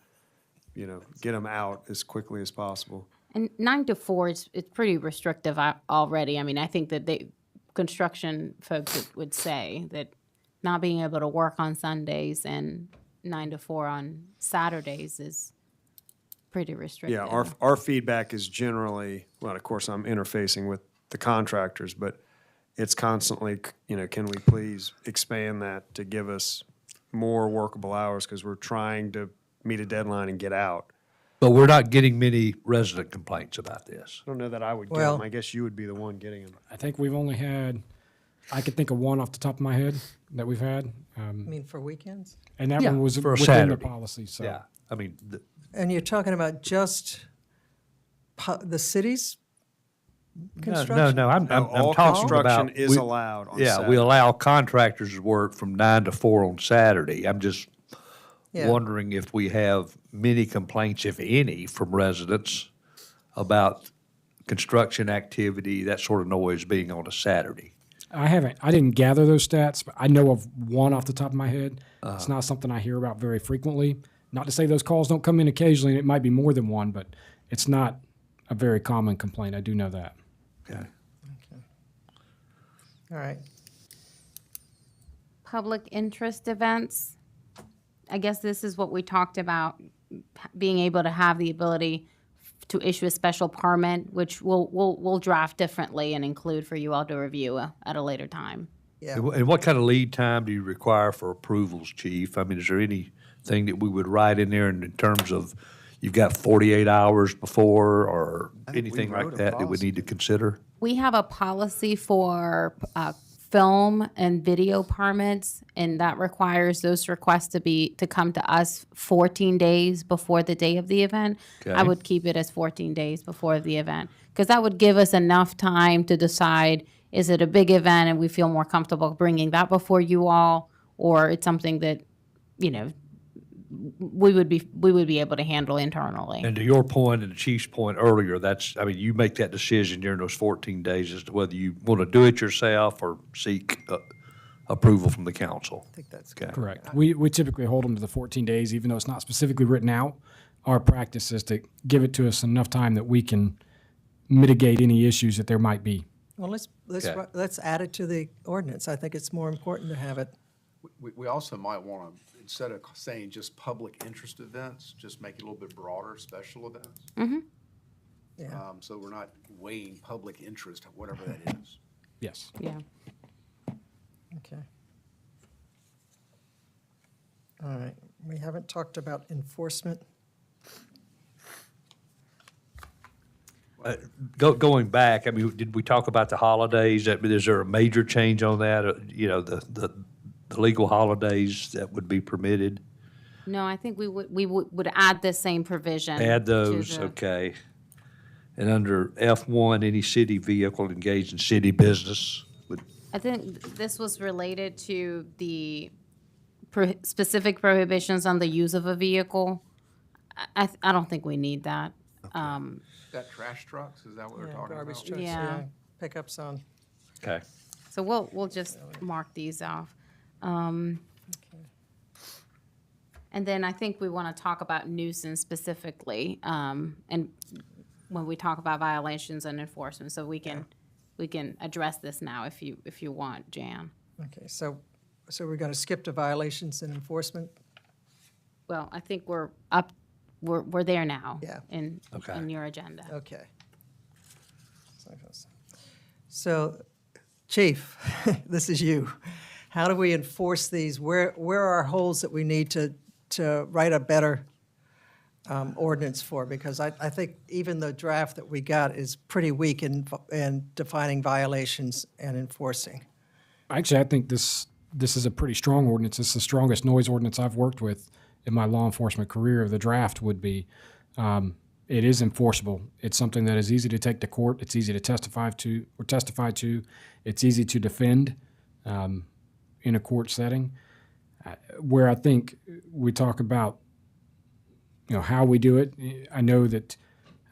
get them out as quickly as possible. And 9 to 4 it's pretty restrictive already. I mean, I think that construction folks would say that not being able to work on Sundays and 9 to 4 on Saturdays is pretty restrictive. Yeah, our feedback is generally, well, of course, I'm interfacing with the contractors, but it's constantly, can we please expand that to give us more workable hours because we're trying to meet a deadline and get out. But we're not getting many resident complaints about this. I don't know that I would get Well- them. I guess you would be the one getting them. I think we've only had, I could think of one off the top of my head that we've had. I mean, for weekends? And that Yeah, one was for a within the Saturday. policy, so. Yeah. I mean, And you're talking about just the city's construction? no, I'm All talking construction about. is we- allowed on Yeah, Saturday. we allow contractors to work from 9 to 4 on Saturday. I'm just Yeah. wondering if we have many complaints, if any, from residents about construction activity, that sort of noise being on a Saturday. I didn't gather those stats, but I know of one off the top of my head. It's not something I hear about very frequently. Not to say those calls don't come in occasionally, and it might be more than one, but it's not a very common complaint. I do know that. Okay. All right. Public interest events. I guess this is what we talked about, being able to have the ability to issue a special permit, which we'll draft differently and include for you all to review at a later time. Yeah. And what kind of lead time do you require for approvals, Chief? I mean, is there anything that we would write in there in terms of you've got 48 hours before or anything like that that we need to consider? We have a policy for film and video permits, and that requires those requests to come to us 14 days before the day of the event. I Okay. would keep it as 14 days before the event, because that would give us enough time to decide, is it a big event and we feel more comfortable bringing that before you all, or it's something that, you know, we would be able to handle internally. And to your point and the Chief's point earlier, you make that decision during those 14 days as to whether you want to do it yourself or seek approval from the council. I think that's Okay. good. Correct. We typically hold them to the 14 days, even though it's not specifically written out. Our practice is to give it to us enough time that we can mitigate any issues that there might be. Well, let's Okay. let's add it to the ordinance. I think it's more important to have it. We also might want to, instead of saying just public interest events, just make it a little bit broader, special events. Yeah. So we're not weighing public interest, whatever that is. Yes. Yeah. Okay. All right. We haven't talked about enforcement. Going back, I mean, did we talk about the holidays? Is there a major change on that? The legal holidays that would be permitted? No, I think we would add the same provision. Add to those, the- okay. And under F1, any city vehicle engaged in city business would, I think this was related to the specific prohibitions on the use of a vehicle. I don't think we need that. Is that trash trucks? Is that what we're Yeah, talking garbage about? trucks, Yeah. Pickups on. okay. So we'll just mark these off. And then I think we want to talk about nuisance specifically, and when we talk about violations and enforcement, so we can address this now if you want, Jan. Okay, so we're going to skip to violations and enforcement? Well, I think we're there now. Yeah. Okay. In your agenda. Okay. So, Chief, this is you. How do we enforce these? Where are our holes that we need to write a better ordinance for? Because I think even the draft that we got is pretty weak in defining violations and enforcing. Actually, I think this is a pretty strong ordinance. It's the strongest noise ordinance I've worked with in my law enforcement career. The draft would be, it is enforceable. It's something that is easy to take to court. It's easy to testify to. It's easy to defend in a court setting. Where I think we talk about, how we do it. I know that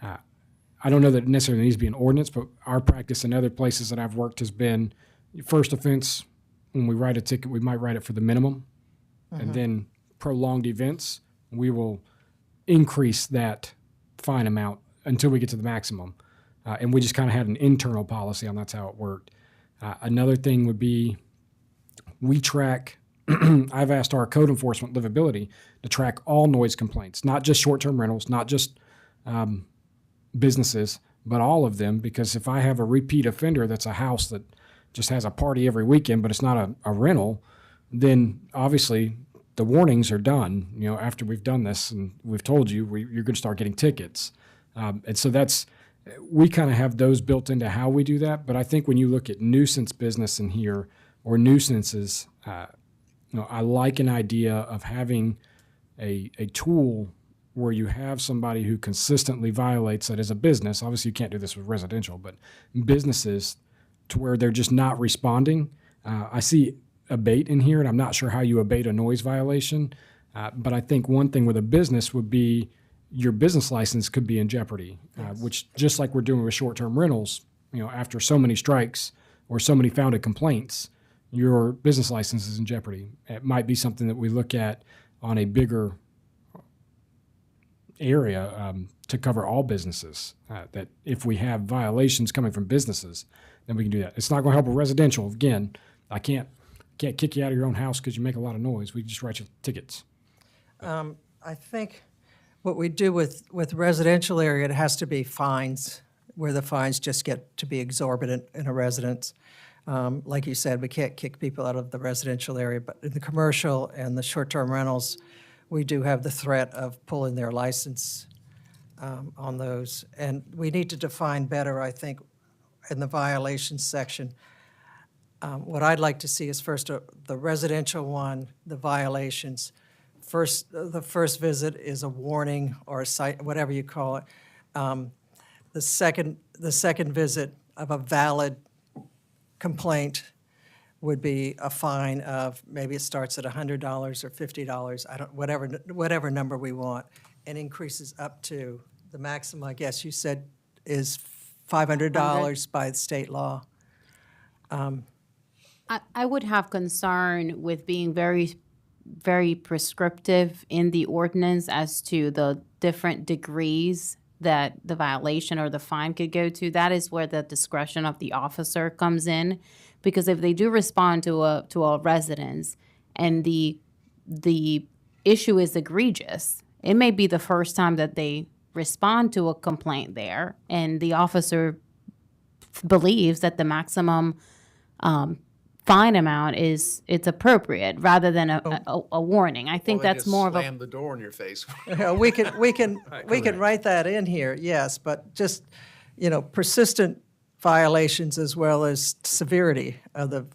I don't know that it necessarily needs to be an ordinance, but our practice in other places that I've worked has been first offense. When we write a ticket, we might write it for the minimum, and then prolonged events, we will increase that fine amount until we get to the maximum. And we just kind of had an internal policy on that's how it worked. Another thing would be we track, I've asked our code enforcement livability to track all noise complaints, not just short-term rentals, not just businesses, but all of them, because if I have a repeat offender that's a house that just has a party every weekend, but it's not a rental, then obviously the warnings are done, after we've done this and we've told you you're going to start getting tickets. And so we kind of have those built into how we do that. But I think when you look at nuisance business in here or nuisances, I like an idea of having a tool where you have somebody who consistently violates it as a business. Obviously, you can't do this with residential, but businesses to where they're just not responding. I see abate in here, and I'm not sure how you abate a noise violation. But I think one thing with a business would be your business license could be in jeopardy, which just like we're doing with short-term rentals, after so many strikes or so many founded complaints, your business license is in jeopardy. It might be something that we look at on a bigger area to cover all businesses, that if we have violations coming from businesses, then we can do that. It's not going to help with residential. Again, I can't kick you out of your own house because you make a lot of noise. We just write you tickets. I think what we do with residential area, it has to be fines, where the fines just get to be exorbitant in a residence. Like you said, we can't kick people out of the residential area, but in the commercial and the short-term rentals, we do have the threat of pulling their license on those. And we need to define better, I think, in the violations section. What I'd like to see is first the residential one, the violations. The first visit is a warning or a cite, whatever you call it. The second visit of a valid complaint would be a fine of, maybe it starts at $100 or $50, whatever number we want, and increases up to the maximum, I guess you said, is $500 by the state law. I would have concern with being very, very prescriptive in the ordinance as to the different degrees that the violation or the fine could go to. That is where the discretion of the officer comes in, because if they do respond to a residence and the issue is egregious, it may be the first time that they respond to a complaint there, and the officer believes that the maximum fine amount it's appropriate rather than a warning. I think that's more of a Slam the door in your face. We can write that in here, yes, but just, persistent violations as well as severity of the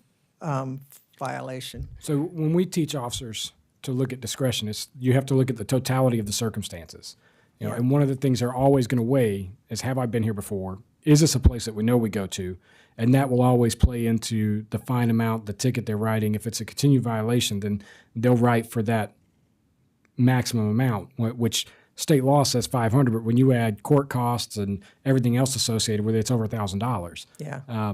violation. So when we teach officers to look at discretion, you have to look at the totality of the circumstances. And one of the things they're always going to weigh is, have I been here before? Is this a place that we know we go to? And that will always play into the fine amount, the ticket they're writing. If it's a continued violation, then they'll write for that maximum amount, which state law says $500, but when you add court costs and everything else associated with it, it's over $1,000. Yeah.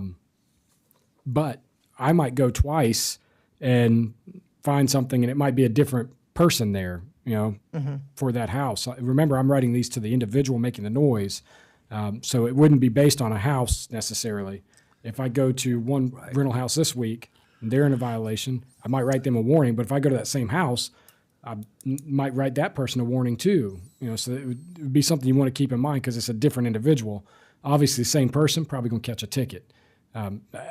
But I might go twice and find something, and it might be a different person there, for that house. Remember, I'm writing these to the individual making the noise, so it wouldn't be based on a house necessarily. If I go to one rental house this week and they're in a violation, I might write them a warning. But if I go to that same house, I might write that person a warning too. So it would be something you want to keep in mind, because it's a different individual. Obviously, the same person probably going to catch a ticket.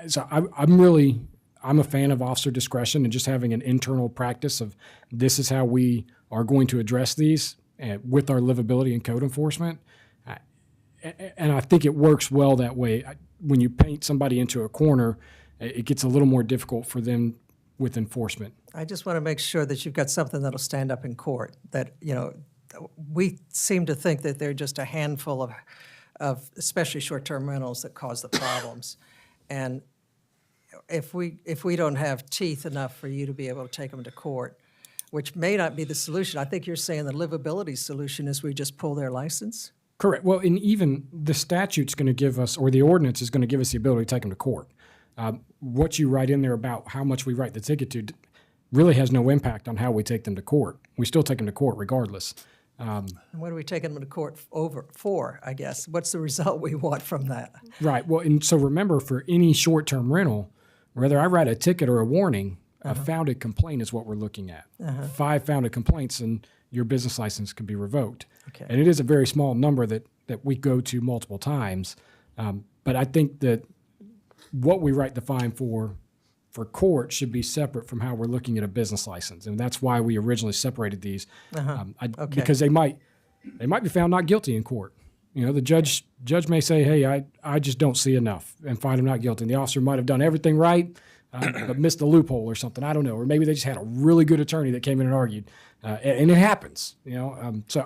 So I'm a fan of officer discretion and just having an internal practice of, this is how we are going to address these with our livability and code enforcement. And I think it works well that way. When you paint somebody into a corner, it gets a little more difficult for them with enforcement. I just want to make sure that you've got something that'll stand up in court, that, we seem to think that they're just a handful of especially short-term rentals that cause the problems. And if we don't have teeth enough for you to be able to take them to court, which may not be the solution. I think you're saying the livability solution is we just pull their license? Correct. Well, and even the statute's going to give us, or the ordinance is going to give us the ability to take them to court. What you write in there about how much we write the ticket to really has no impact on how we take them to court. We still take them to court regardless. And what are we taking them to court for, I guess? What's the result we want from that? Right. Well, and so remember, for any short-term rental, whether I write a ticket or a warning, a founded complaint is what we're looking at. 5 founded complaints, and your business license can be revoked. Okay. And it is a very small number that we go to multiple times. But I think that what we write the fine for court should be separate from how we're looking at a business license. And that's why we originally separated these. Because they might be found not guilty in court. The judge may say, hey, I just don't see enough, and find them not guilty. And the officer might have done everything right, but missed a loophole or something. I don't know. Or maybe they just had a really good attorney that came in and argued. And it happens, So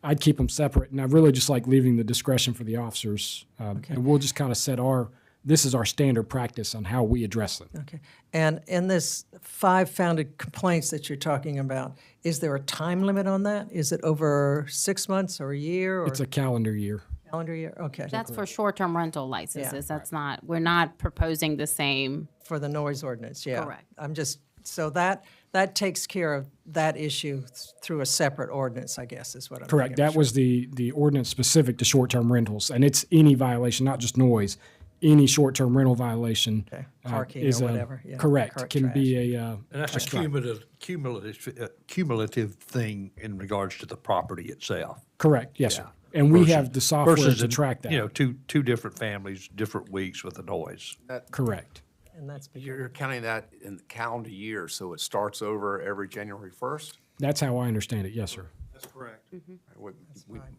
I'd keep them separate. And I really just like leaving the discretion for the officers. And we'll just kind of set our this is our standard practice on how we address them. Okay. And in this 5 founded complaints that you're talking about, is there a time limit on that? Is it over 6 months or a year or It's a calendar year. calendar year? Okay. That's for short-term rental licenses. Yeah. That's not, we're not proposing the same. For the noise ordinance, yeah. Correct. I'm just, so that takes care of that issue through a separate ordinance, I guess, is what I'm Correct. thinking. That was the ordinance specific to short-term rentals, and it's any violation, not just noise. Any short-term rental violation Okay. Parking is or a- whatever, yeah. correct, Cart can be trash. a And that's a strike. cumulative thing in regards to the property itself. Correct. Yes, sir. Yeah. And we Versus- have the software versus to in, track that. You know, two different families, different weeks with the noise. Correct. And that's You're counting that in the calendar year, so it starts over every January 1st? That's how I understand it. Yes, sir. That's correct.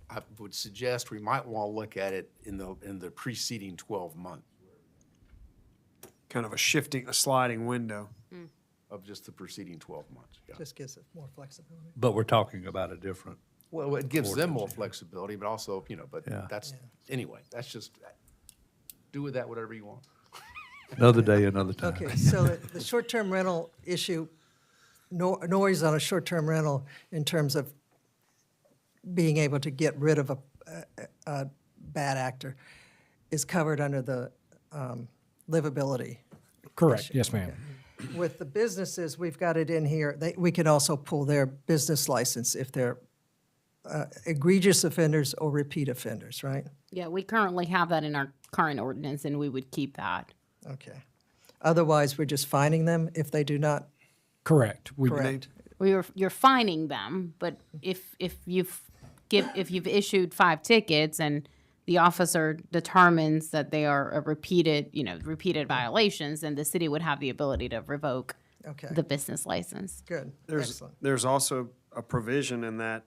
I would suggest we might want to look at it in the preceding 12 months Kind of a sliding window. of just the preceding 12 months. Yeah. just gives it more flexibility. But we're talking about a different, Well, it gives them more flexibility, but also, but Yeah. that's, anyway, that's just, do with that whatever you want. another day, another time. Okay, so the short-term rental issue, noise on a short-term rental in terms of being able to get rid of a bad actor is covered under the livability. Correct. Yes, ma'am. With the businesses, we've got it in here, we can also pull their business license if they're egregious offenders or repeat offenders, right? Yeah, we currently have that in our current ordinance, and we would keep that. Okay. Otherwise, we're just fining them if they do not Correct. We correct. You're fining them, but if you've issued 5 tickets and the officer determines that they are a repeated violations, then the city would have the ability to revoke Okay, the business license. good, There's, excellent. there's also a provision in that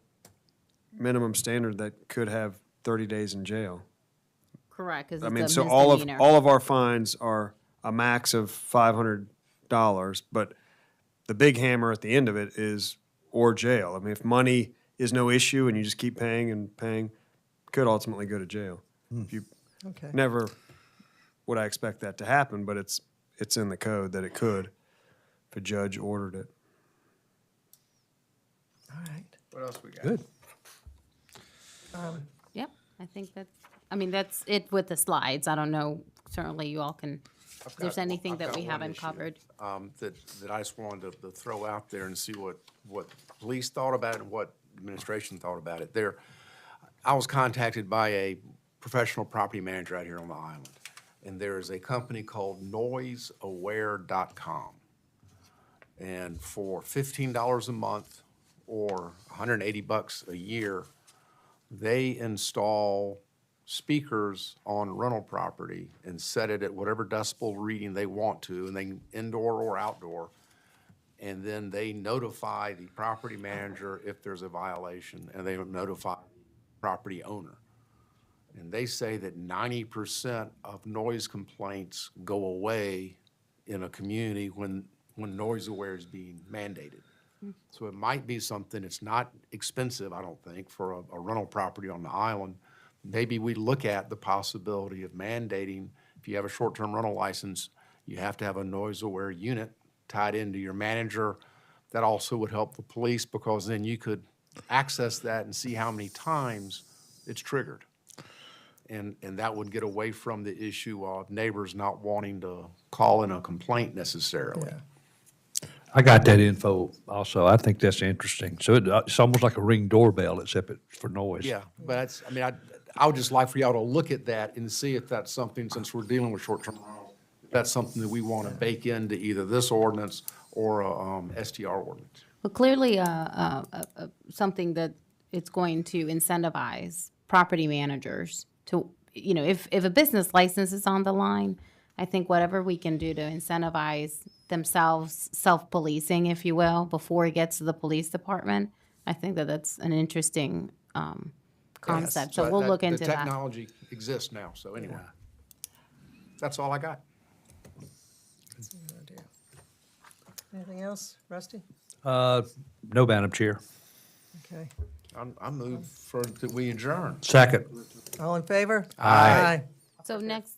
minimum standard that could have 30 days in jail. Correct, because I it's mean, a so misdemeanor. all of our fines are a max of $500, but the big hammer at the end of it is or jail. I mean, if money is no issue and you just keep paying and paying, could ultimately go to jail. If you Okay, never would I expect that to happen, but it's in the code that it could if a judge ordered it. all right. What else we got? Good. Yep, I think that's it with the slides. I don't know, certainly you all can, if there's anything I've that got we one haven't issue, covered. That I just wanted to throw out there and see what police thought about it and what administration thought about it. I was contacted by a professional property manager out here on the island, and there is a company called noiseaware.com. And for $15 a month or $180 a year, they install speakers on rental property and set it at whatever decibel reading they want to, and they can indoor or outdoor. And then they notify the property manager if there's a violation, and they notify the property owner. And they say that 90% of noise complaints go away in a community when noise aware is being mandated. So it might be something, it's not expensive, I don't think, for a rental property on the island. Maybe we look at the possibility of mandating, if you have a short-term rental license, you have to have a noise-aware unit tied into your manager. That also would help the police, because then you could access that and see how many times it's triggered. And that would get away from the issue of neighbors not wanting to call in a complaint necessarily. Yeah. I got that info also. I think that's interesting. So it's almost like a Ring doorbell, except it's for noise. Yeah, but that's, I would just like for y'all to look at that and see if that's something, since we're dealing with short-term rentals, if that's something that we want to bake into either this ordinance or a STR ordinance. But clearly, something that it's going to incentivize property managers to, if a business license is on the line, I think whatever we can do to incentivize themselves, self-policing, if you will, before it gets to the police department, I think that's an interesting concept. So we'll look into The that. technology exists now, so anyway. That's all I got. Anything else, Rusty? No, Madam Chair. Okay. I move that we adjourn. Second. All in favor? Aye. So next,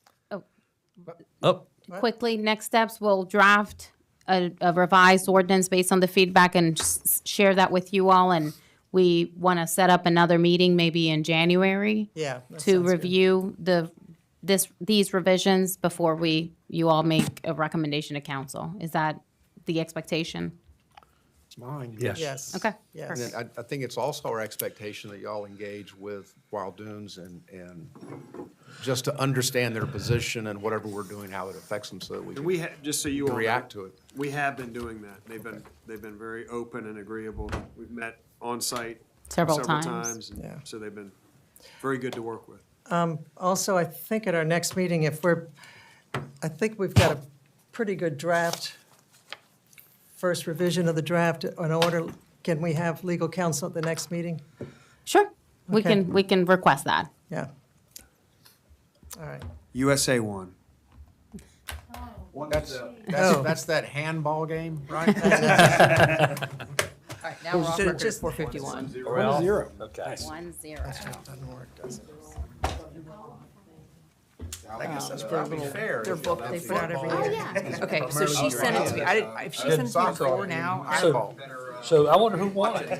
Oh, quickly, next steps, we'll draft a revised ordinance based on the feedback and share that with you all. And we want to set up another meeting maybe in January. Yeah, that To sounds good. review these revisions before you all make a recommendation to council. Is that the expectation? It's mine. yes. Yes. Okay, Yes. And then I think it's also our expectation that y'all engage with Wild Dunes and just to understand their position and whatever we're doing, how it affects them so that we And we, can just so you all know, react to it. we have been doing that. They've been very open and agreeable. We've met on site Several several times. times. and Yeah. So they've been very good to work with. Also, I think at our next meeting, I think we've got a pretty good draft, first revision of the draft in order. Can we have legal counsel at the next meeting? Sure, we Okay. can request that. Yeah. All right. USA won. That's that handball game, right? All right, now we're off Should it record at just- 4:51. 1-0. Okay. 1-0. Doesn't work, does it? I guess that's probably fair. Their book they put out every Oh, year. yeah. Okay, so she sent it to me. If she sent it to me before now, I So I wonder who won it.